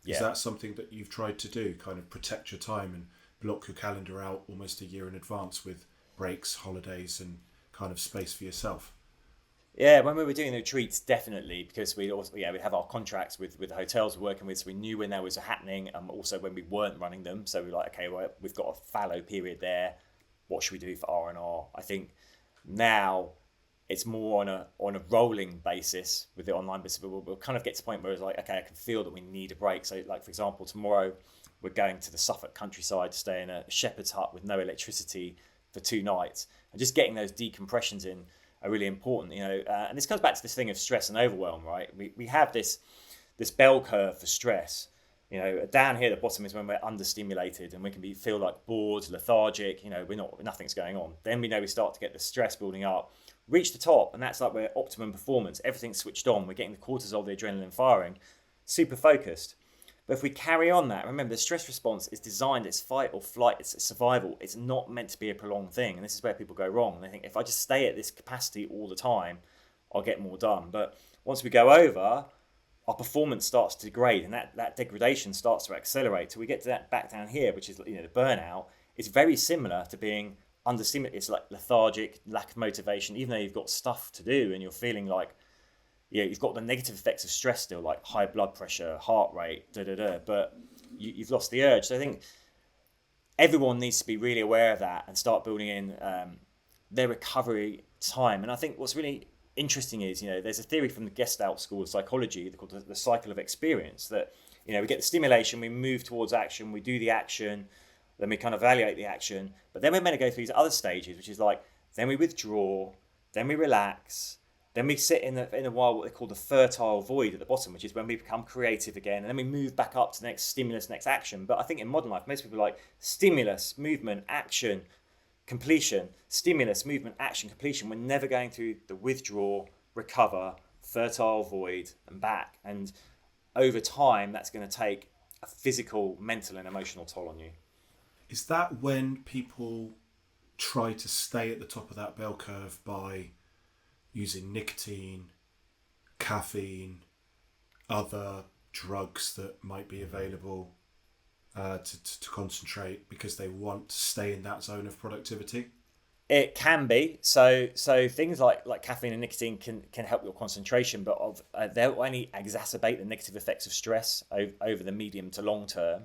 Is Yeah. that something that you've tried to do? Kind of protect your time and block your calendar out almost a year in advance with breaks, holidays, and kind of space for yourself? Yeah, when we were doing the retreats, definitely, because we also we have our contracts with the hotels we're working with, so we knew when that was happening, and also when we weren't running them. So we were like, okay, well, we've got a fallow period there. What should we do for R&R? I think now it's more on a rolling basis with the online business. But we'll kind of get to the point where it's like, okay, I can feel that we need a break. So, like for example, tomorrow we're going to the Suffolk countryside to stay in a shepherd's hut with no electricity for 2 nights, and just getting those decompressions in are really important. And this comes back to this thing of stress and overwhelm, right? We have this bell curve for stress. Down here at the bottom is when we're understimulated and we can feel like bored, lethargic. Nothing's going on. Then we start to get the stress building up, reach the top, and that's like we're optimum performance. Everything's switched on. We're getting the cortisol, the adrenaline firing, super focused. But if we carry on that, remember the stress response is designed, it's fight or flight, it's survival. It's not meant to be a prolonged thing. And this is where people go wrong. And they think if I just stay at this capacity all the time, I'll get more done. But once we go over, our performance starts to degrade and that degradation starts to accelerate. So we get to that back down here, which is the burnout. It's very similar to being understimulated. It's like lethargic, lack of motivation, even though you've got stuff to do and you're feeling like you've got the negative effects of stress still, like high blood pressure, heart rate, but you've lost the urge. So I think everyone needs to be really aware of that and start building in their recovery time. And I think what's really interesting is, there's a theory from the Gestalt school of psychology called the cycle of experience that, we get the stimulation, we move towards action, we do the action, then we kind of evaluate the action. But then we're meant to go through these other stages, which is like, then we withdraw, then we relax, then we sit in a while what they call the fertile void at the bottom, which is when we become creative again, and then we move back up to the next stimulus, next action. But I think in modern life, most people are like stimulus, movement, action, completion, stimulus, movement, action, completion. We're never going through the withdraw, recover, fertile void, and back. And over time, that's going to take a physical, mental, and emotional toll on you. Is that when people try to stay at the top of that bell curve by using nicotine, caffeine, other drugs that might be available to concentrate because they want to stay in that zone of productivity? It can be. So things like caffeine and nicotine can help your concentration, but they'll only exacerbate the negative effects of stress over the medium to long term.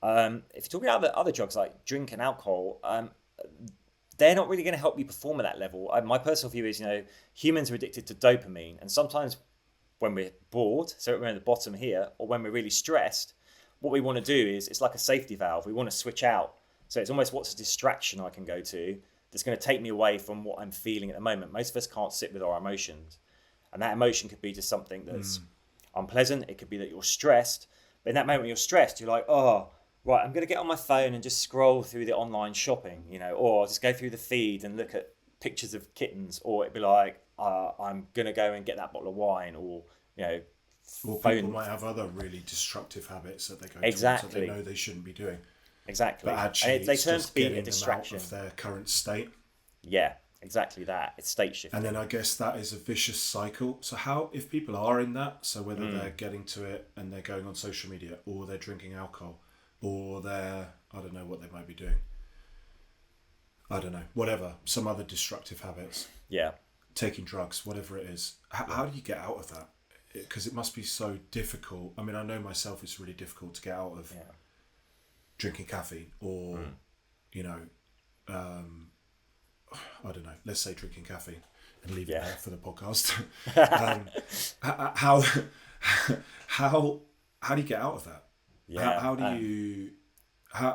If you're talking about the other drugs like drink and alcohol, they're not really going to help you perform at that level. My personal view is, humans are addicted to dopamine, and sometimes when we're bored, so we're in the bottom here, or when we're really stressed, what we want to do is it's like a safety valve. We want to switch out. So it's almost, what's a distraction I can go to that's going to take me away from what I'm feeling at the moment. Most of us can't sit with our emotions, and that emotion could be just something that's unpleasant. It could be that you're stressed, but in that moment when you're stressed, you're like, oh, right, I'm going to get on my phone and just scroll through the online shopping, or just go through the feed and look at pictures of kittens, or it'd be like, I'm going to go and get that bottle of wine, or, Or phone. people might have other really destructive habits that they go Exactly. towards that they know they shouldn't be doing. Exactly. But actually, and they it's turn just to be getting a distraction. them out of their current state. Yeah, exactly that. It's state shifting. And then I guess that is a vicious cycle. So how, if people are in that, so whether they're getting to it and they're going on social media, or they're drinking alcohol, or they're, I don't know what they might be doing. I don't know, whatever, some other destructive habits, Yeah. taking drugs, whatever it is. How do you get out of that? Because it must be so difficult. I mean, I know myself, it's really difficult to get out of drinking caffeine, or, I don't know, let's say drinking caffeine and leave it there for the podcast. How do you get out of that? Yeah. How do you,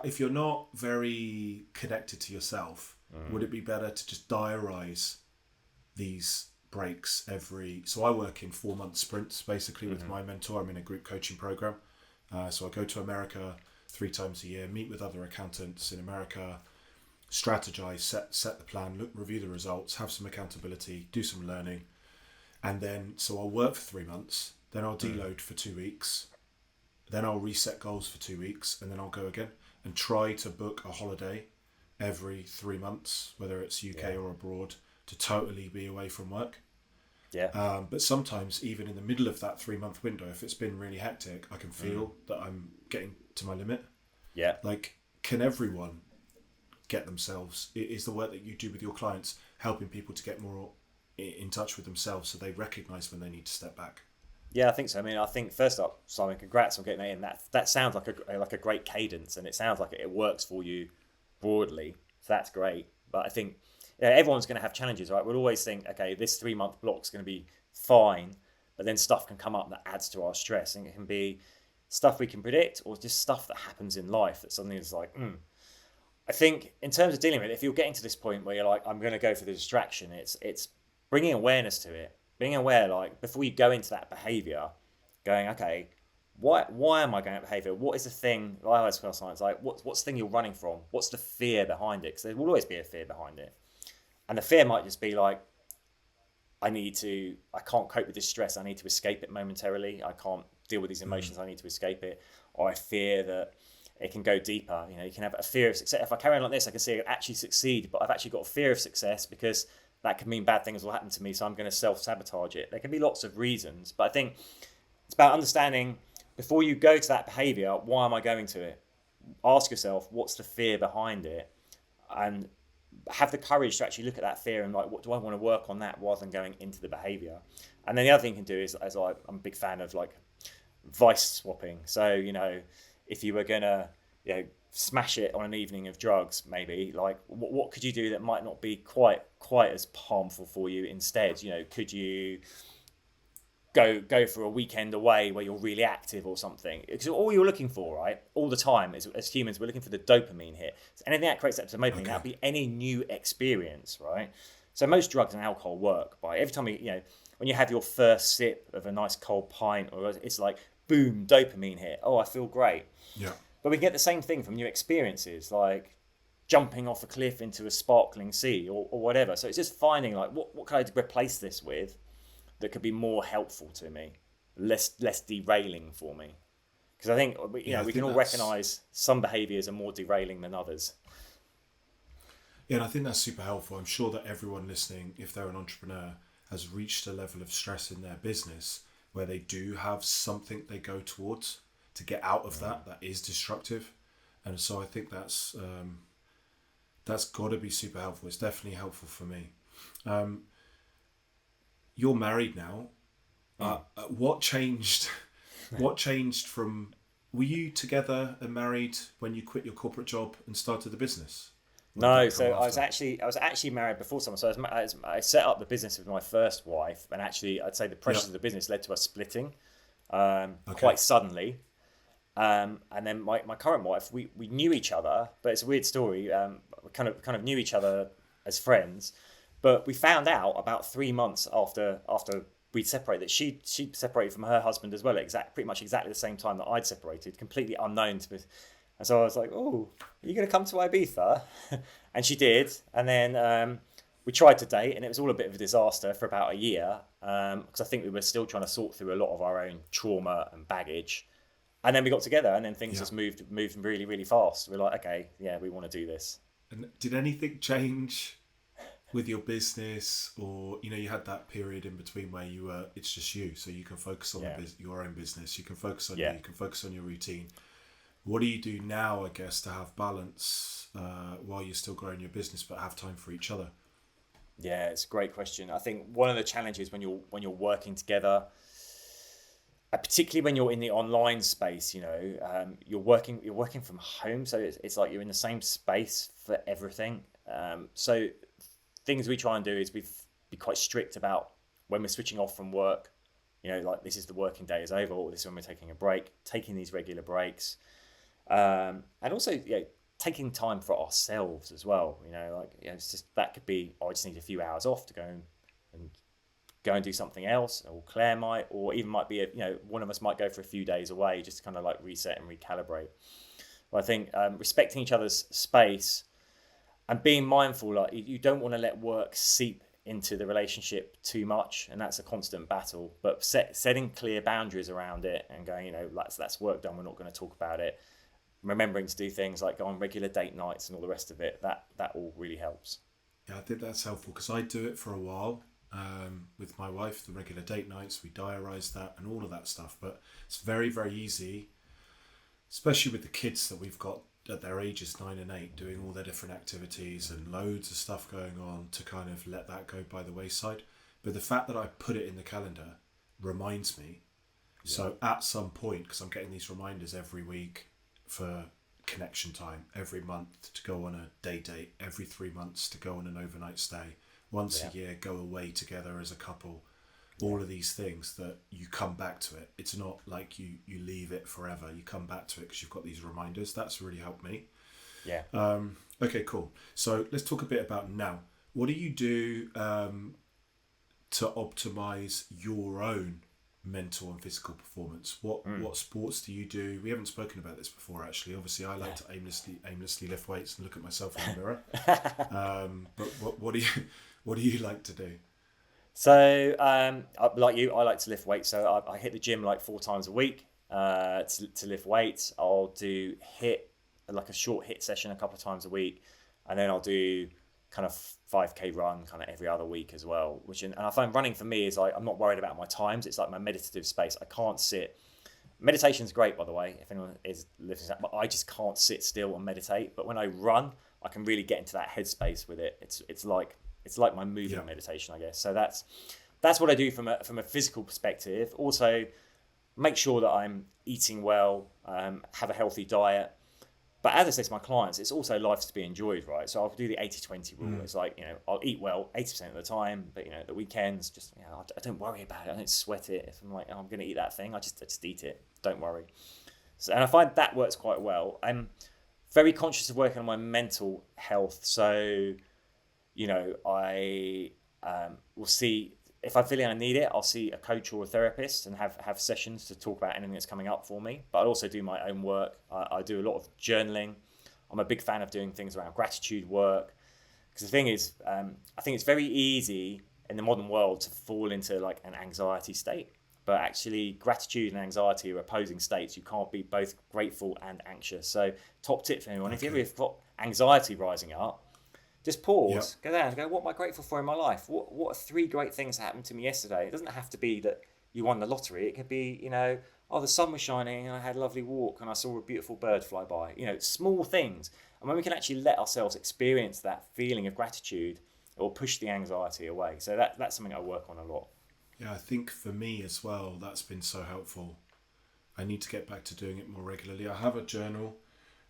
if you're not very connected to yourself, would it be better to just diarize these breaks so I work in 4-month sprints basically with my mentor. I'm in a group coaching program. So I go to America 3 times a year, meet with other accountants in America, strategize, set the plan, review the results, have some accountability, do some learning. And then, so I'll work for 3 months, then I'll deload for 2 weeks, then I'll reset goals for 2 weeks, and then I'll go again and try to book a holiday every 3 months, whether it's UK or abroad, to totally be away from work. Yeah. But sometimes even in the middle of that 3-month window, if it's been really hectic, I can feel that I'm getting to my limit. Yeah. Like, can everyone get themselves, is the work that you do with your clients helping people to get more in touch with themselves so they recognize when they need to step back? Yeah, I think so. I mean, I think first up, Simon, congrats on getting that in. That sounds like a great cadence, and it sounds like it works for you broadly. So that's great. But I think everyone's going to have challenges, right? We'll always think, okay, this 3-month block's going to be fine, but then stuff can come up that adds to our stress, and it can be stuff we can predict, or just stuff that happens in life that suddenly is like, I think in terms of dealing with it, if you're getting to this point where you're like, I'm going to go for the distraction, it's bringing awareness to it, being aware, like, before you go into that behavior, going, okay, why am I going that behavior? What is the thing? I always feel science, like, what's the thing you're running from? What's the fear behind it? Because there will always be a fear behind it, and the fear might just be like, I can't cope with this stress. I need to escape it momentarily. I can't deal with these emotions. I need to escape it, or I fear that it can go deeper. You can have a fear of success. If I carry on like this, I can see I actually succeed, but I've actually got a fear of success because that could mean bad things will happen to me, so I'm going to self-sabotage it. There can be lots of reasons, but I think it's about understanding before you go to that behavior, why am I going to it? Ask yourself, what's the fear behind it? And have the courage to actually look at that fear and like, what do I want to work on that rather than going into the behavior? And then the other thing you can do is, I'm a big fan of like vice swapping. So, if you were going to, smash it on an evening of drugs, maybe, like, what could you do that might not be quite as harmful for you instead? Could you go for a weekend away where you're really active or something? Because all you're looking for, right, all the time is, as humans, we're looking for the dopamine hit. So anything that creates that dopamine, that'd be any new experience, right? So most drugs and alcohol work by every time when you have your first sip of a nice cold pint, or it's like, boom, dopamine hit. Oh, I feel great. Yeah. But we get the same thing from new experiences, like jumping off a cliff into a sparkling sea or whatever. So it's just finding like, what can I replace this with that could be more helpful to me, less derailing for me? Because I think we can all recognise some behaviours are more derailing than others. Yeah, and I think that's super helpful. I'm sure that everyone listening, if they're an entrepreneur, has reached a level of stress in their business where they do have something they go towards to get out of that is destructive. And so I think that's got to be super helpful. It's definitely helpful for me. You're married now. What changed? What changed from? Were you together and married when you quit your corporate job and started the business? Or did No, that come so after? I was actually married before someone. So I set up the business with my first wife, and actually, I'd say the Yeah. pressures of the business led to us splitting Okay. quite suddenly. And then my current wife, we knew each other, but it's a weird story. We kind of knew each other as friends, but we found out about 3 months after we'd separated that she separated from her husband as well at pretty much exactly the same time that I'd separated, completely unknown to me. And so I was like, "Oh, are you going to come to Ibiza?" And she did. And then we tried to date, and it was all a bit of a disaster for about a year because I think we were still trying to sort through a lot of our own trauma and baggage. And then we got together, and then things Yeah. just moved really really fast. We're like, okay, yeah, we want to do this. And did anything change with your business, or you had that period in between where you were it's just you, so you can focus on Yeah, your own business, you can focus on yeah, you can focus on your routine. What do you do now, I guess, to have balance while you're still growing your business but have time for each other? yeah. It's a great question. I think one of the challenges when you're working together, particularly when you're in the online space, you're working from home, so it's like you're in the same space for everything. So things we try and do is be quite strict about when we're switching off from work. Like this is the working day is over, or this is when we're taking a break, taking these regular breaks, and also taking time for ourselves as well. Like it's just that could be, oh, I just need a few hours off to and go and do something else, or Claire might, or even might be one of us might go for a few days away just to kind of like reset and recalibrate. But I think respecting each other's space and being mindful, like you don't want to let work seep into the relationship too much, and that's a constant battle. But setting clear boundaries around it and going, that's work done. We're not going to talk about it. Remembering to do things like go on regular date nights and all the rest of it. That all really helps. Yeah, I think that's helpful because I do it for a while with my wife, the regular date nights, we diarise that and all of that stuff. But it's very, very easy, especially with the kids that we've got at their ages 9 and 8, doing all their different activities and loads of stuff going on, to kind of let that go by the wayside. But the fact that I put it in the calendar reminds me. Yeah, So at some point, because I'm getting these reminders every week for connection time, every month to go on a day date, every 3 months to go on an overnight stay, once yeah, a year go away together as a couple, yeah, all of these things that you come back to it. It's not like you leave it forever. You come back to it because you've got these reminders. That's really helped me. yeah. Okay, cool. So let's talk a bit about now. What do you do to optimize your own mental and physical performance? What sports do you do? We haven't spoken about this before, actually. Obviously, I like to aimlessly lift weights and look at myself in the mirror. But what do you what do you like to do? So, like you, I like to lift weights. So I hit the gym like 4 times a week to lift weights. I'll do hit like a short hit session a couple of times a week, and then I'll do kind of 5K run kind of every other week as well. And I find running for me is like I'm not worried about my times. It's like my meditative space. I can't sit. Meditation's great, by the way, if anyone is listening, but I just can't sit still and meditate. But when I run, I can really get into that headspace with it. It's like my Yeah, moving meditation, I guess. So that's what I do from a physical perspective. Also, make sure that I'm eating well, have a healthy diet. But as I say to my clients, it's also life to be enjoyed, right? So I'll do the 80-20 rule. It's like, I'll eat well 80% of the time, but, the weekends, just, I don't worry about it. I don't sweat it. If I'm like, oh, I'm going to eat that thing, I just eat it. Don't worry. So, and I find that works quite well. I'm very conscious of working on my mental health. So, I will see if I'm feeling I need it. I'll see a coach or a therapist and have sessions to talk about anything that's coming up for me. But I also do my own work. I do a lot of journaling. I'm a big fan of doing things around gratitude work because the thing is, I think it's very easy in the modern world to fall into like an anxiety state. But actually, gratitude and anxiety are opposing states. You can't be both grateful and anxious. So, top tip for anyone: if you okay. ever got anxiety rising up, Just Yep. pause, go down, and go, what am I grateful for in my life? What are three great things that happened to me yesterday? It doesn't have to be that you won the lottery. It could be, oh, the sun was shining and I had a lovely walk and I saw a beautiful bird fly by. Small things. And when we can actually let ourselves experience that feeling of gratitude, it will push the anxiety away. So that's something I work on a lot. Yeah, I think for me as well, that's been so helpful. I need to get back to doing it more regularly. I have a journal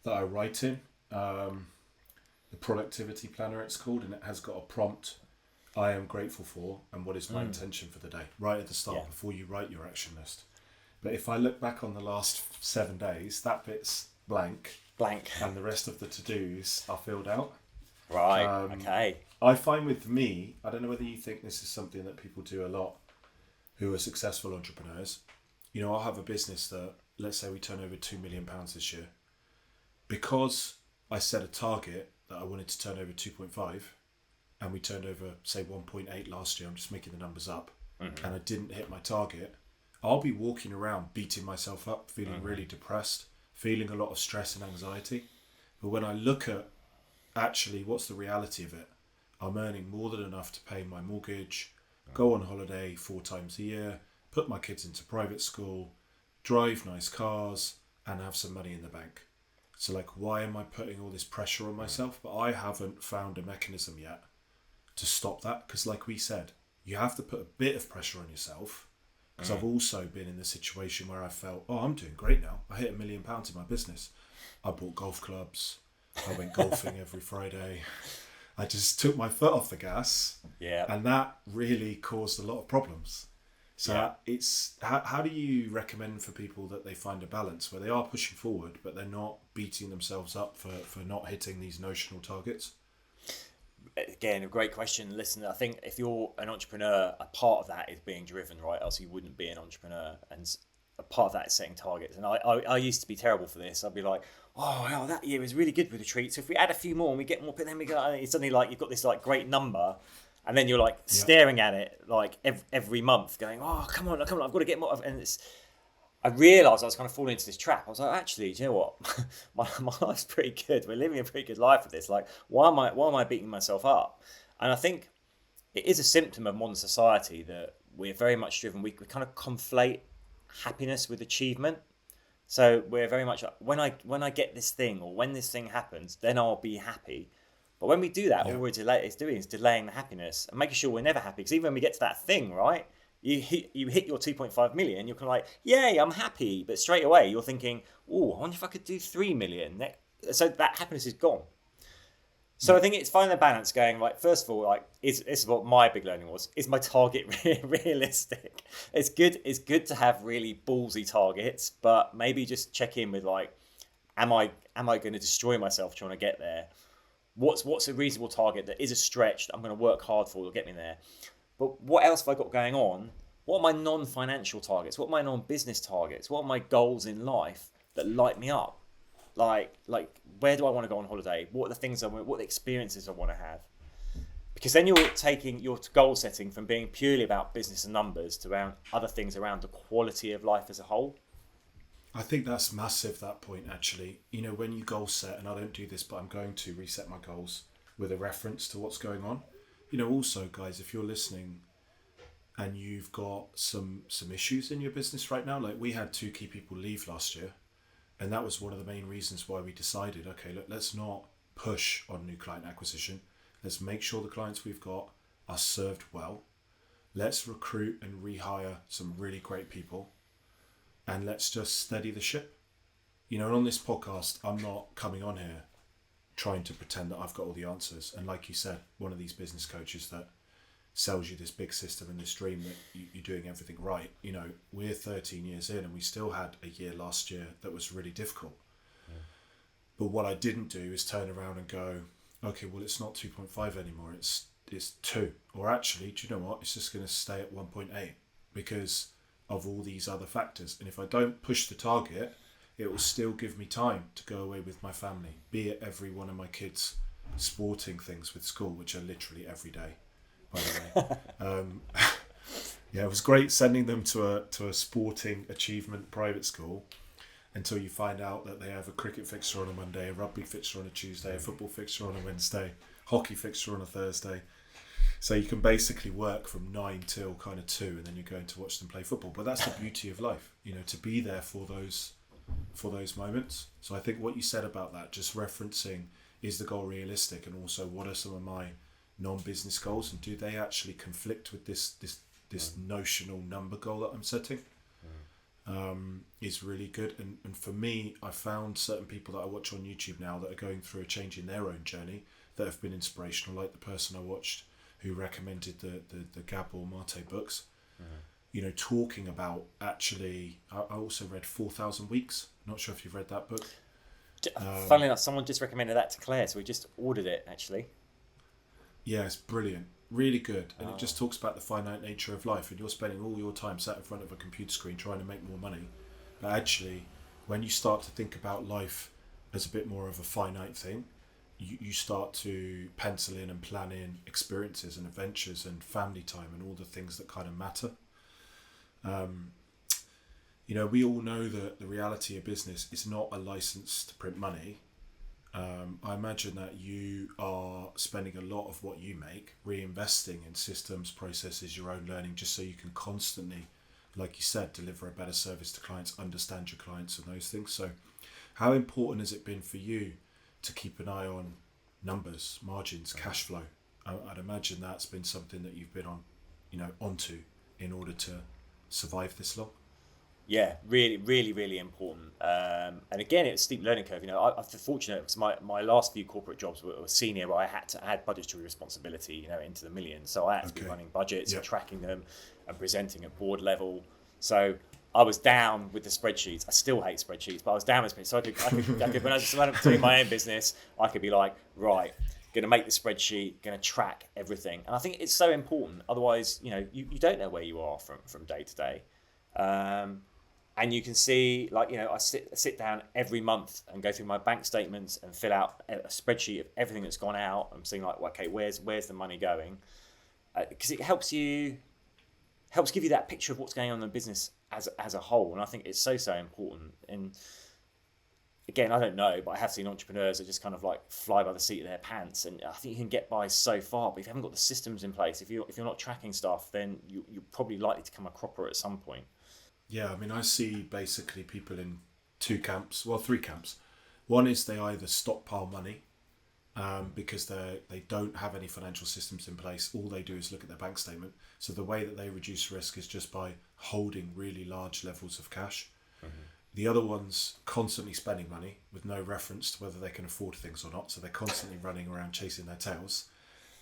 that I write in, the productivity planner it's called, and it has got a prompt I am grateful for and what is my intention for the day, right at the start, Yeah. before you write your action list. But if I look back on the last 7 days, that bit's blank Blank. and the rest of the to-dos are filled out. Right. Um, Okay. I find with me, I don't know whether you think this is something that people do a lot who are successful entrepreneurs. I'll have a business that, let's say we turn over £2 million this year. Because I set a target that I wanted to turn over 2.5 and we turned over, say, 1.8 last year, I'm just making the numbers up, and I didn't hit my target, I'll be walking around beating myself up, feeling really depressed, feeling a lot of stress and anxiety. But when I look at actually what's the reality of it, I'm earning more than enough to pay my mortgage, go on holiday 4 times a year, put my kids into private school, drive nice cars, and have some money in the bank. So, like, why am I putting all this pressure on myself? But I haven't found a mechanism yet to stop that. Because, like we said, you have to put a bit of pressure on yourself. Because I've also been in the situation where I felt, oh, I'm doing great now. I hit £1 million in my business. I bought golf clubs. I went golfing every Friday. I just took my foot off the gas. Yeah. And that really caused a lot of problems. So Yeah. it's how do you recommend for people that they find a balance where they are pushing forward, but they're not beating themselves up for not hitting these notional targets? Again, a great question. Listen, I think if you're an entrepreneur, a part of that is being driven, right? Else you wouldn't be an entrepreneur. And a part of that is setting targets. And I used to be terrible for this. I'd be like, oh, well, that year was really good with the treats. So if we add a few more and we get more, but then we go, it's suddenly like you've got this like great number. And then you're like Yeah. staring at it like every month going, oh, come on, I've got to get more. And I realised I was kind of falling into this trap. I was like, actually, do you know what? my life's pretty good. We're living a pretty good life with this. Like, why am I beating myself up? And I think it is a symptom of modern society that we're very much driven. We kind of conflate happiness with achievement. So we're very much when I get this thing or when this thing happens, then I'll be happy. But when we do that, all Yeah. we're doing is delaying the happiness and making sure we're never happy. Because even when we get to that thing, right? You hit your 2.5 million, you're kind of like, yay, I'm happy. But straight away, you're thinking, oh, I wonder if I could do 3 million. So that happiness is gone. So I think it's finding a balance going, like, first of all, like, this is what my big learning was, is my target realistic? It's good to have really ballsy targets, but maybe just check in with, like, am I going to destroy myself trying to get there? What's a reasonable target that is a stretch that I'm going to work hard for to get me there? But what else have I got going on? What are my non-financial targets? What are my non-business targets? What are my goals in life that light me up? Like where do I want to go on holiday? What are the things what are the experiences I want to have? Because then you're taking your goal setting from being purely about business and numbers to around other things around the quality of life as a whole. I think that's massive, that point, actually. When you goal set, and I don't do this, but I'm going to reset my goals with a reference to what's going on. Also, guys, if you're listening and you've got some issues in your business right now, like we had 2 key people leave last year, and that was one of the main reasons why we decided, okay, look, let's not push on new client acquisition. Let's make sure the clients we've got are served well. Let's recruit and rehire some really great people. And let's just steady the ship. And on this podcast, I'm not coming on here trying to pretend that I've got all the answers. And like you said, one of these business coaches that sells you this big system and this dream that you're doing everything right. We're 13 years in and we still had a year last year that was really difficult. Yeah. But what I didn't do is turn around and go, okay, well, it's not 2.5 anymore. It's 2. Or actually, do you know what? It's just going to stay at 1.8 because of all these other factors. And if I don't push the target, it will still give me time to go away with my family, be it every one of my kids' sporting things with school, which are literally every day, by the way. Yeah, it was great sending them to a sporting achievement private school until you find out that they have a cricket fixture on a Monday, a rugby fixture on a Tuesday, a football fixture on a Wednesday, hockey fixture on a Thursday. So you can basically work from 9 till kind of 2, and then you're going to watch them play football. But that's the beauty of life, to be there for those moments. So I think what you said about that, just referencing, is the goal realistic, and also what are some of my non-business goals, and do they actually conflict with this notional number goal that I'm setting? Is really good. And for me, I found certain people that I watch on YouTube now that are going through a change in their own journey that have been inspirational, like the person I watched who recommended the Gabor Mate books. Talking about, actually, I also read 4,000 Weeks. Not sure if you've read that book. Funnily enough, someone just recommended that to Claire, so we just ordered it, actually. Yeah, it's brilliant. Really good. And it just talks about the finite nature of life, and you're spending all your time sat in front of a computer screen trying to make more money. But actually, when you start to think about life as a bit more of a finite thing, you start to pencil in and plan in experiences and adventures and family time and all the things that kind of matter. We all know that the reality of business is not a license to print money. I imagine that you are spending a lot of what you make reinvesting in systems, processes, your own learning, just so you can constantly, like you said, deliver a better service to clients, understand your clients and those things. So how important has it been for you to keep an eye on numbers, margins, cash flow? I'd imagine that's been something that you've been onto in order to survive this long. Yeah, really, really, really important. And again, it's a steep learning curve. I've been fortunate because my last few corporate jobs were senior, where I had budgetary responsibility, into the millions. So I had to be running budgets and tracking them and presenting at board level. So I was down with the spreadsheets. I still hate spreadsheets, but I was down with spreadsheets. So I could when I was doing my own business, I could be like, right, going to make the spreadsheet, going to track everything. And I think it's so important. Otherwise, you don't know where you are from day to day. And you can see, I sit down every month and go through my bank statements and fill out a spreadsheet of everything that's gone out. I'm seeing okay, where's the money going? Because it helps give you that picture of what's going on in the business as a whole. And I think it's so important. And again, I don't know, but I have seen entrepreneurs that just kind of fly by the seat of their pants. And I think you can get by so far, but if you haven't got the systems in place, if you're not tracking stuff, then you're probably likely to become a cropper at some point. Yeah, I mean, I see basically people in 3 camps. One is they either stockpile money because they don't have any financial systems in place. All they do is look at their bank statement. So the way that they reduce risk is just by holding really large levels of cash. Mm-hmm. The other one's constantly spending money with no reference to whether they can afford things or not. So they're constantly running around chasing their tails.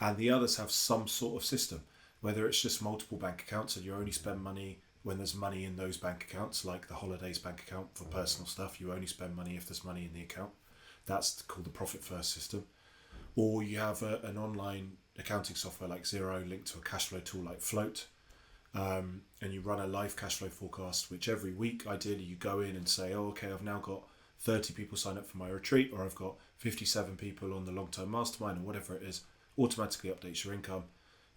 And the others have some sort of system, whether it's just multiple bank accounts and you only spend money when there's money in those bank accounts, like the holidays bank account for personal stuff. You only spend money if there's money in the account. That's called the profit first system. Or you have an online accounting software like Xero linked to a cash flow tool like Float, and you run a live cash flow forecast, which every week ideally you go in and say, oh, okay, I've now got 30 people sign up for my retreat, or I've got 57 people on the long-term mastermind, or whatever it is. Automatically updates your income.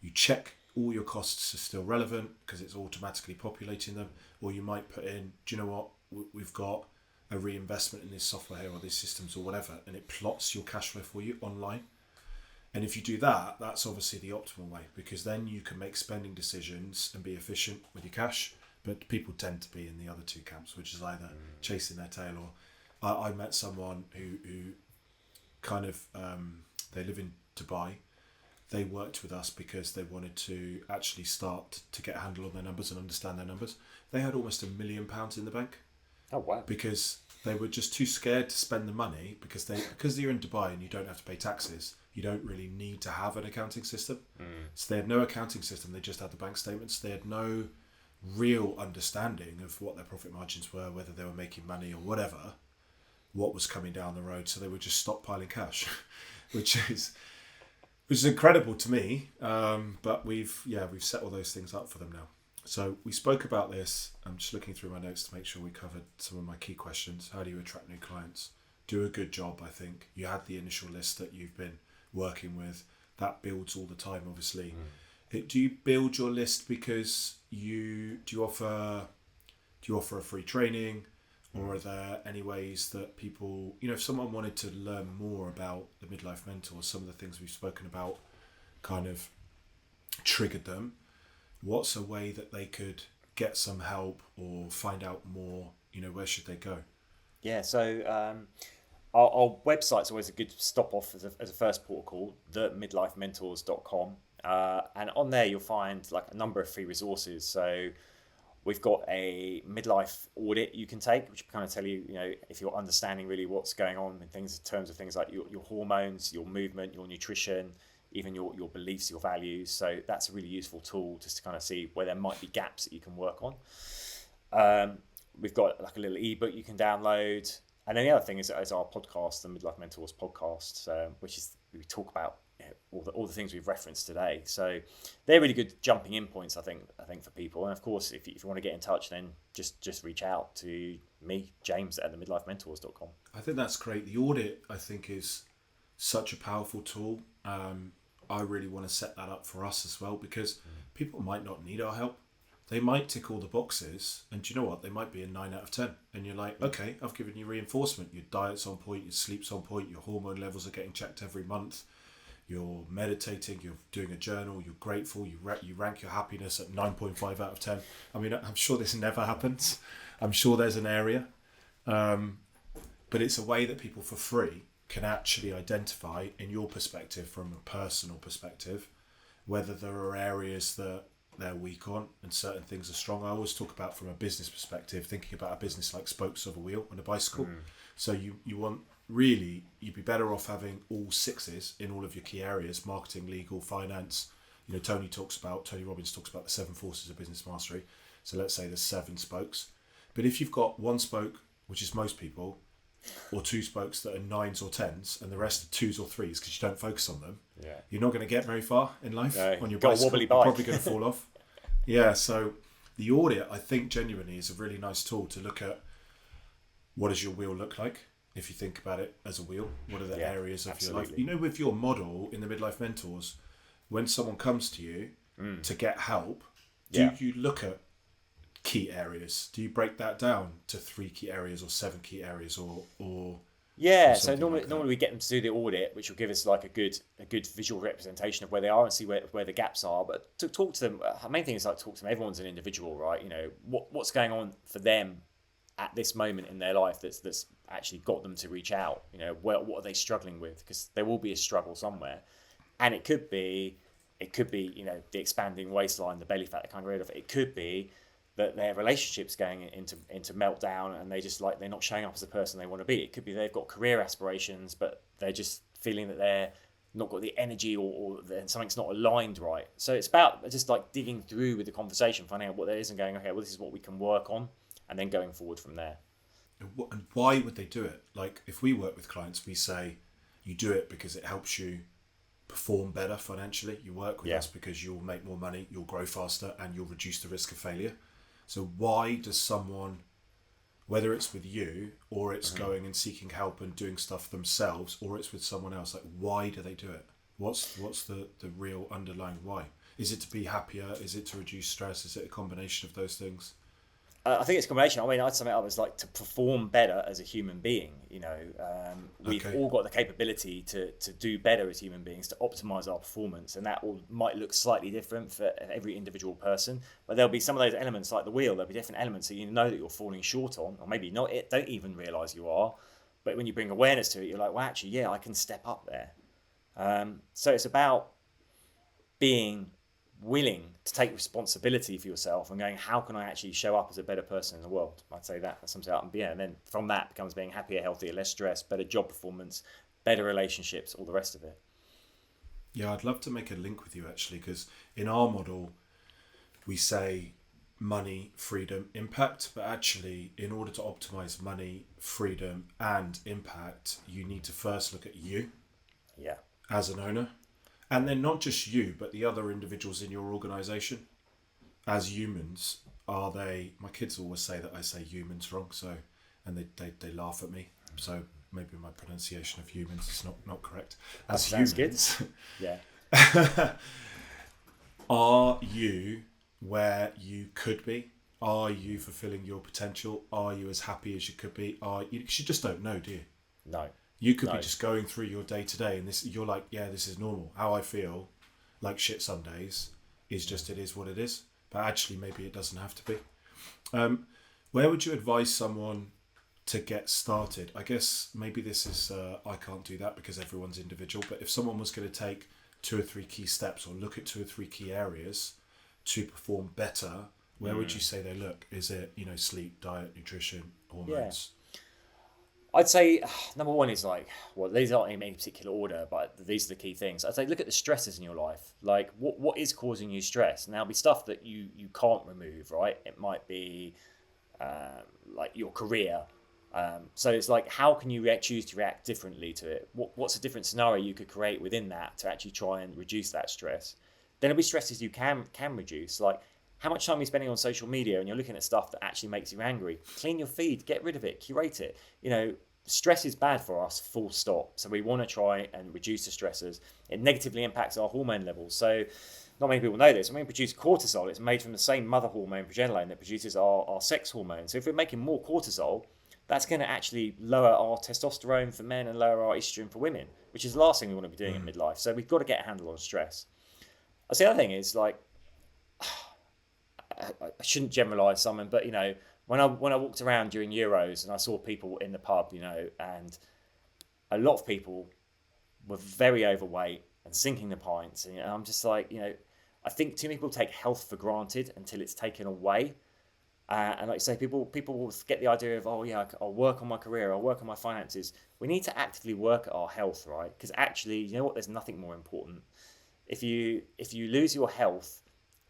You check all your costs are still relevant because it's automatically populating them. Or you might put in, do you know what, we've got a reinvestment in this software here or these systems or whatever, and it plots your cash flow for you online. And if you do that, that's obviously the optimal way, because then you can make spending decisions and be efficient with your cash. But people tend to be in the other 2 camps, which is either chasing their tail or I met someone who kind of they live in Dubai. They worked with us because they wanted to actually start to get a handle on their numbers and understand their numbers. They had almost £1 million in the bank. Oh, wow. Because they were just too scared to spend the money because you're in Dubai and you don't have to pay taxes. You don't really need to have an accounting system. So they had no accounting system. They just had the bank statements. They had no real understanding of what their profit margins were, whether they were making money or whatever, what was coming down the road. So they were just stockpiling cash, which is incredible to me, but we've set all those things up for them now. So we spoke about this. I'm just looking through my notes to make sure we covered some of my key questions. How do you attract new clients? Do a good job, I think. You had the initial list that you've been working with. That builds all the time, obviously. Do you build your list because do you offer a free training, Or are there any ways that people, if someone wanted to learn more about the midlife mentors, some of the things we've spoken about kind of triggered them, what's a way that they could get some help or find out more? Where should they go? Yeah, so our website's always a good stop off as a first port of call, themidlifementors.com. And on there, you'll find like a number of free resources. So we've got a midlife audit you can take, which kind of tell you, if you're understanding really what's going on in terms of things like your hormones, your movement, your nutrition, even your beliefs, your values. So that's a really useful tool just to kind of see where there might be gaps that you can work on. We've got like a little ebook you can download. And then the other thing is our podcast, the Midlife Mentors podcast, which is we talk about all the things we've referenced today. So they're really good jumping in points, I think for people. And of course, if you want to get in touch, then just reach out to me, James, at themidlifementors.com. I think that's great. The audit, I think, is such a powerful tool. I really want to set that up for us as well, because people might not need our help. They might tick all the boxes, and do you know what? They might be a 9 out of 10. And you're like, okay, I've given you reinforcement. Your diet's on point, your sleep's on point, your hormone levels are getting checked every month. You're meditating, you're doing a journal, you're grateful, you rank your happiness at 9.5 out of 10. I mean, I'm sure this never happens. I'm sure there's an area. But it's a way that people for free can actually identify, in your perspective, from a personal perspective, whether there are areas that they're weak on and certain things are strong. I always talk about, from a business perspective, thinking about a business like spokes of a wheel on a bicycle. So you want, really, you'd be better off having all sixes in all of your key areas: marketing, legal, finance. Tony Robbins talks about the 7 forces of business mastery. So let's say there's 7 spokes. But if you've got 1 spoke, which is most people, or 2 spokes that are 9s or 10s, and the rest are 2s or 3s because you don't focus on them, you're not going to get very far in life. No, on your got a bicycle. wobbly You're bike. probably going to fall off. Yeah, so the audit, I think, genuinely is a really nice tool to look at what does your wheel look like. If you think about it as a wheel, what are the areas of absolutely. your life? With your model in the Midlife Mentors, when someone comes to you to get help, do you look at key areas? Do you break that down to 3 key areas or 7 key areas or Yeah, or so something normally like that? normally we get them to do the audit, which will give us like a good visual representation of where they are and see where the gaps are. But to talk to them, the main thing is like talk to them. Everyone's an individual, right? What's going on for them at this moment in their life that's actually got them to reach out. What are they struggling with? Because there will be a struggle somewhere, and it could be the expanding waistline, the belly fat they can't get rid of. It could be that their relationship's going into meltdown, and they're not showing up as the person they want to be. It could be they've got career aspirations, but they're just feeling that they're not got the energy, or something's not aligned right. So it's about just like digging through with the conversation, finding out what there is, and going, okay, well, this is what we can work on, and then going forward from there. And why would they do it? Like, if we work with clients, we say you do it because it helps you perform better financially. You work with us because you'll make more money, you'll grow faster, and you'll reduce the risk of failure. So why does someone, whether it's with you or it's going and seeking help and doing stuff themselves, or it's with someone else, like, why do they do it? What's the real underlying why? Is it to be happier? Is it to reduce stress? Is it a combination of those things? I think it's a combination. I mean, I'd sum it up as like to perform better as a human being. We've all got the capability to do better as human beings, to optimize our performance, and that might look slightly different for every individual person. But there'll be some of those elements, like the wheel. There'll be different elements that that you're falling short on, or maybe not. Don't even realize you are. But when you bring awareness to it, you're like, well, actually, I can step up there. So it's about being willing to take responsibility for yourself and going, how can I actually show up as a better person in the world? I'd say that sums it up. And then from that becomes being happier, healthier, less stress, better job performance, better relationships, all the rest of it. Yeah, I'd love to make a link with you, actually, because in our model, we say money, freedom, impact, but actually, in order to optimize money, freedom, and impact, you need to first look at you as an owner. And then not just you, but the other individuals in your organisation. As humans, are they... My kids always say that I say humans wrong, and they laugh at me. So maybe my pronunciation of humans is not correct. As Sounds humans, good. Yeah. are you where you could be Are you fulfilling your potential? Are you as happy as you could be? You just don't know, do you? No, You could be no. just going through your day to day, and you're like, yeah, this is normal. How I feel like shit some days is just, it is what it is. But actually, maybe it doesn't have to be. Where would you advise someone to get started? I guess maybe this is, I can't do that because everyone's individual, but if someone was going to take 2 or 3 key steps or look at 2 or 3 key areas to perform better, where would you say they look? Is it, sleep, diet, nutrition, Yeah. hormones? I'd say number one is like, well, these aren't in any particular order, but these are the key things. I'd say look at the stresses in your life. Like, what is causing you stress? And there'll be stuff that you can't remove, right? It might be like your career. So it's like, how can you choose to react differently to it? What's a different scenario you could create within that to actually try and reduce that stress? Then there'll be stresses you can reduce, like how much time you're spending on social media and you're looking at stuff that actually makes you angry. Clean your feed, get rid of it, curate it. Stress is bad for us, full stop. So we want to try and reduce the stresses. It negatively impacts our hormone levels. So not many people know this. When we produce cortisol, it's made from the same mother hormone, progesterone, that produces our sex hormone. So if we're making more cortisol, that's going to actually lower our testosterone for men and lower our estrogen for women, which is the last thing we want to be doing in midlife. So we've got to get a handle on stress. The other thing is, like, I shouldn't generalize someone, but when I walked around during Euros and I saw people in the pub, and a lot of people were very overweight and sinking the pints, and I'm just like, I think too many people take health for granted until it's taken away. And like you say, people will get the idea of, oh yeah, I'll work on my career, I'll work on my finances. We need to actively work at our health, right? Because actually, you know what? There's nothing more important. If you lose your health,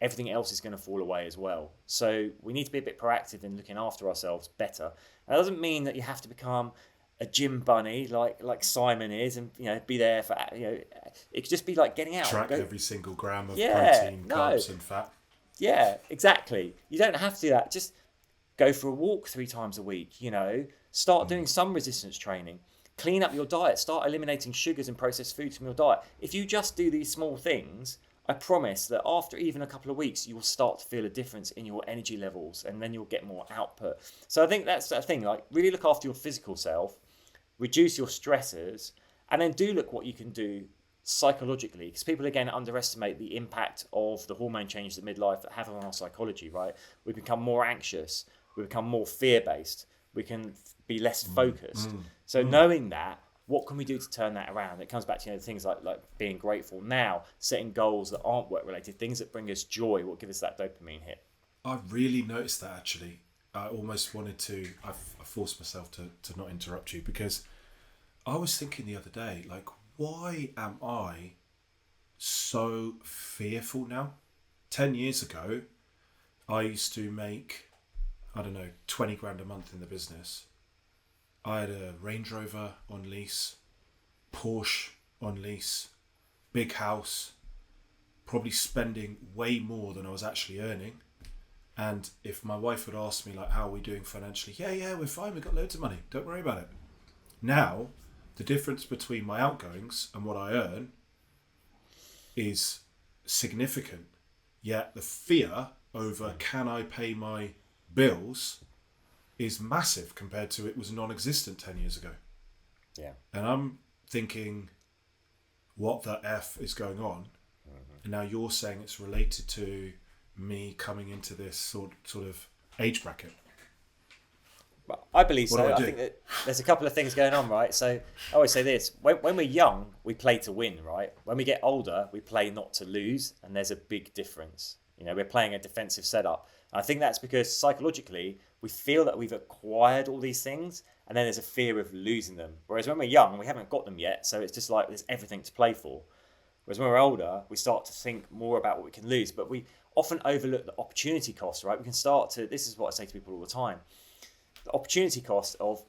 everything else is going to fall away as well. So we need to be a bit proactive in looking after ourselves better. And that doesn't mean that you have to become a gym bunny like Simon is, and be there for it could just be like getting out. Track every single gram of Yeah, protein, no. carbs, and fat. Yeah, exactly. You don't have to do that. Just go for a walk 3 times a week. Start doing some resistance training. Clean up your diet. Start eliminating sugars and processed foods from your diet. If you just do these small things, I promise that after even a couple of weeks, you will start to feel a difference in your energy levels, and then you'll get more output. So I think that's that thing. Like, really look after your physical self, reduce your stressors, and then do look what you can do psychologically, because people again underestimate the impact of the hormone changes at midlife that have on our psychology, right? We become more anxious, we become more fear-based, we can be less focused. So knowing that, what can we do to turn that around? It comes back to things like being grateful now, setting goals that aren't work-related, things that bring us joy, what give us that dopamine hit. I really noticed that, actually. I almost wanted to, I forced myself to not interrupt you, because I was thinking the other day, like, why am I so fearful now? 10 years ago, I used to make, 20 grand a month in the business. I had a Range Rover on lease, Porsche on lease, big house, probably spending way more than I was actually earning. And if my wife had asked me, like, how are we doing financially? Yeah, we're fine. We've got loads of money. Don't worry about it. Now, the difference between my outgoings and what I earn is significant. Yet the fear over can I pay my bills is massive compared to it was non-existent 10 years ago. Yeah. And I'm thinking, what the F is going on? And now you're saying it's related to me coming into this sort of age bracket. I believe What so. do I do? think that there's a couple of things going on, right? So I always say this: when we're young, we play to win, right? When we get older, we play not to lose, and there's a big difference. We're playing a defensive setup. And I think that's because psychologically we feel that we've acquired all these things, and then there's a fear of losing them. Whereas when we're young, we haven't got them yet, so it's just like there's everything to play for. Whereas when we're older, we start to think more about what we can lose, but we often overlook the opportunity cost, right? We can start to. This is what I say to people all the time. The opportunity cost of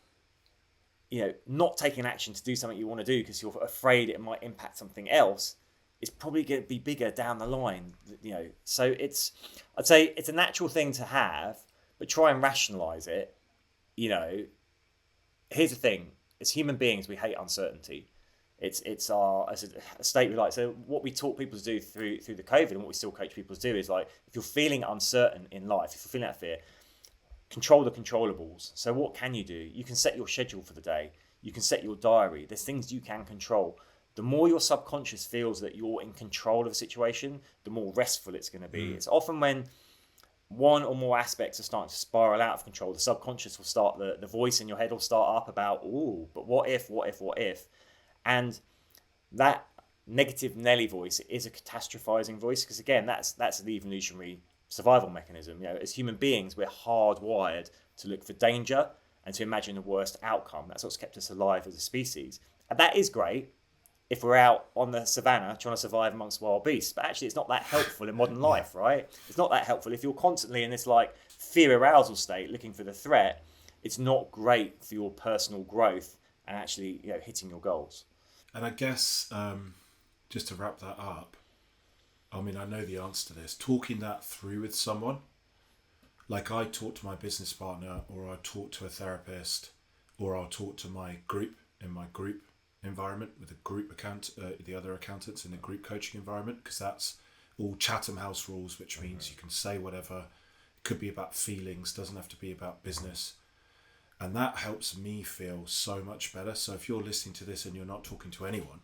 not taking action to do something you want to do because you're afraid it might impact something else is probably going to be bigger down the line. So I'd say it's a natural thing to have, but try and rationalize it. Here's the thing: as human beings, we hate uncertainty. It's our as a state we like. So what we taught people to do through the COVID, and what we still coach people to do is like, if you're feeling uncertain in life, if you're feeling that fear, control the controllables. So what can you do? You can set your schedule for the day. You can set your diary. There's things you can control. The more your subconscious feels that you're in control of a situation, the more restful it's going to be. It's often when one or more aspects are starting to spiral out of control, the subconscious will start, the voice in your head will start up about, oh, but what if, what if, what if? And that negative Nelly voice is a catastrophizing voice, because again, that's the evolutionary survival mechanism. You know, as human beings, we're hardwired to look for danger and to imagine the worst outcome. That's what's kept us alive as a species. And that is great if we're out on the savannah trying to survive amongst wild beasts. But actually, it's not that helpful in modern life, right? It's not that helpful. If you're constantly in this like fear arousal state, looking for the threat, it's not great for your personal growth and actually, you know, hitting your goals. And I guess, just to wrap that up, I mean, I know the answer to this. Talking that through with someone, like I talk to my business partner, or I talk to a therapist, or I'll talk to my group in my group environment with the other accountants in the group coaching environment, because that's all Chatham House rules, which means you can say whatever. It could be about feelings, doesn't have to be about business. And that helps me feel so much better. So if you're listening to this and you're not talking to anyone,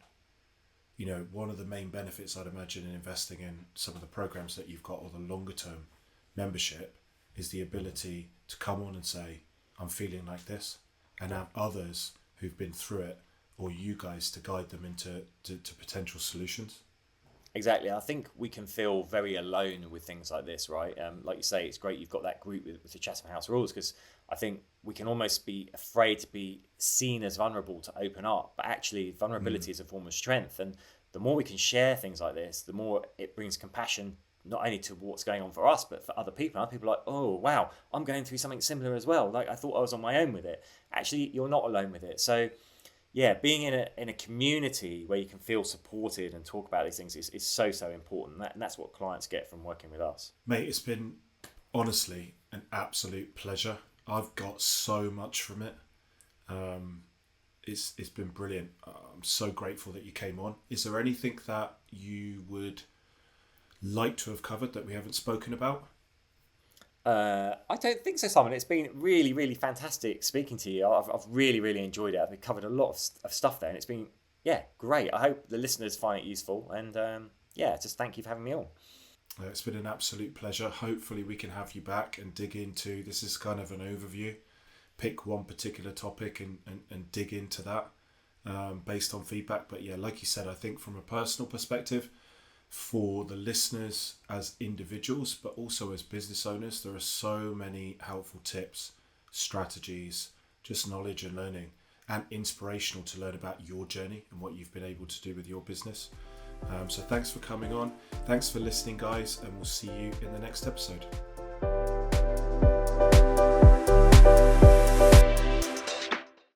you know, one of the main benefits I'd imagine in investing in some of the programs that you've got, or the longer term membership, is the ability to come on and say, I'm feeling like this, and have others who've been through it, or you guys, to guide them into to potential solutions. Exactly. I think we can feel very alone with things like this, right? Like you say, it's great you've got that group with the Chatham House rules, because I think we can almost be afraid to be seen as vulnerable, to open up. But actually, vulnerability is a form of strength. And the more we can share things like this, the more it brings compassion, not only to what's going on for us, but for other people. Other people are like, oh, wow, I'm going through something similar as well. Like, I thought I was on my own with it. Actually, you're not alone with it. So yeah, being in a community where you can feel supported and talk about these things is so important. And that's what clients get from working with us. Mate, it's been honestly an absolute pleasure. I've got so much from it. It's been brilliant. I'm so grateful that you came on. Is there anything that you would like to have covered that we haven't spoken about? I don't think so, Simon. It's been really, really fantastic speaking to you. I've really, really enjoyed it. I've covered a lot of stuff there, and it's been, yeah, great. I hope the listeners find it useful, and yeah, just thank you for having me on. It's been an absolute pleasure. Hopefully we can have you back and dig into, this is kind of an overview, pick one particular topic and dig into that based on feedback. But yeah, like you said, I think from a personal perspective, for the listeners as individuals, but also as business owners, there are so many helpful tips, strategies, just knowledge and learning, and inspirational to learn about your journey and what you've been able to do with your business. So thanks for coming on. Thanks for listening, guys, and we'll see you in the next episode.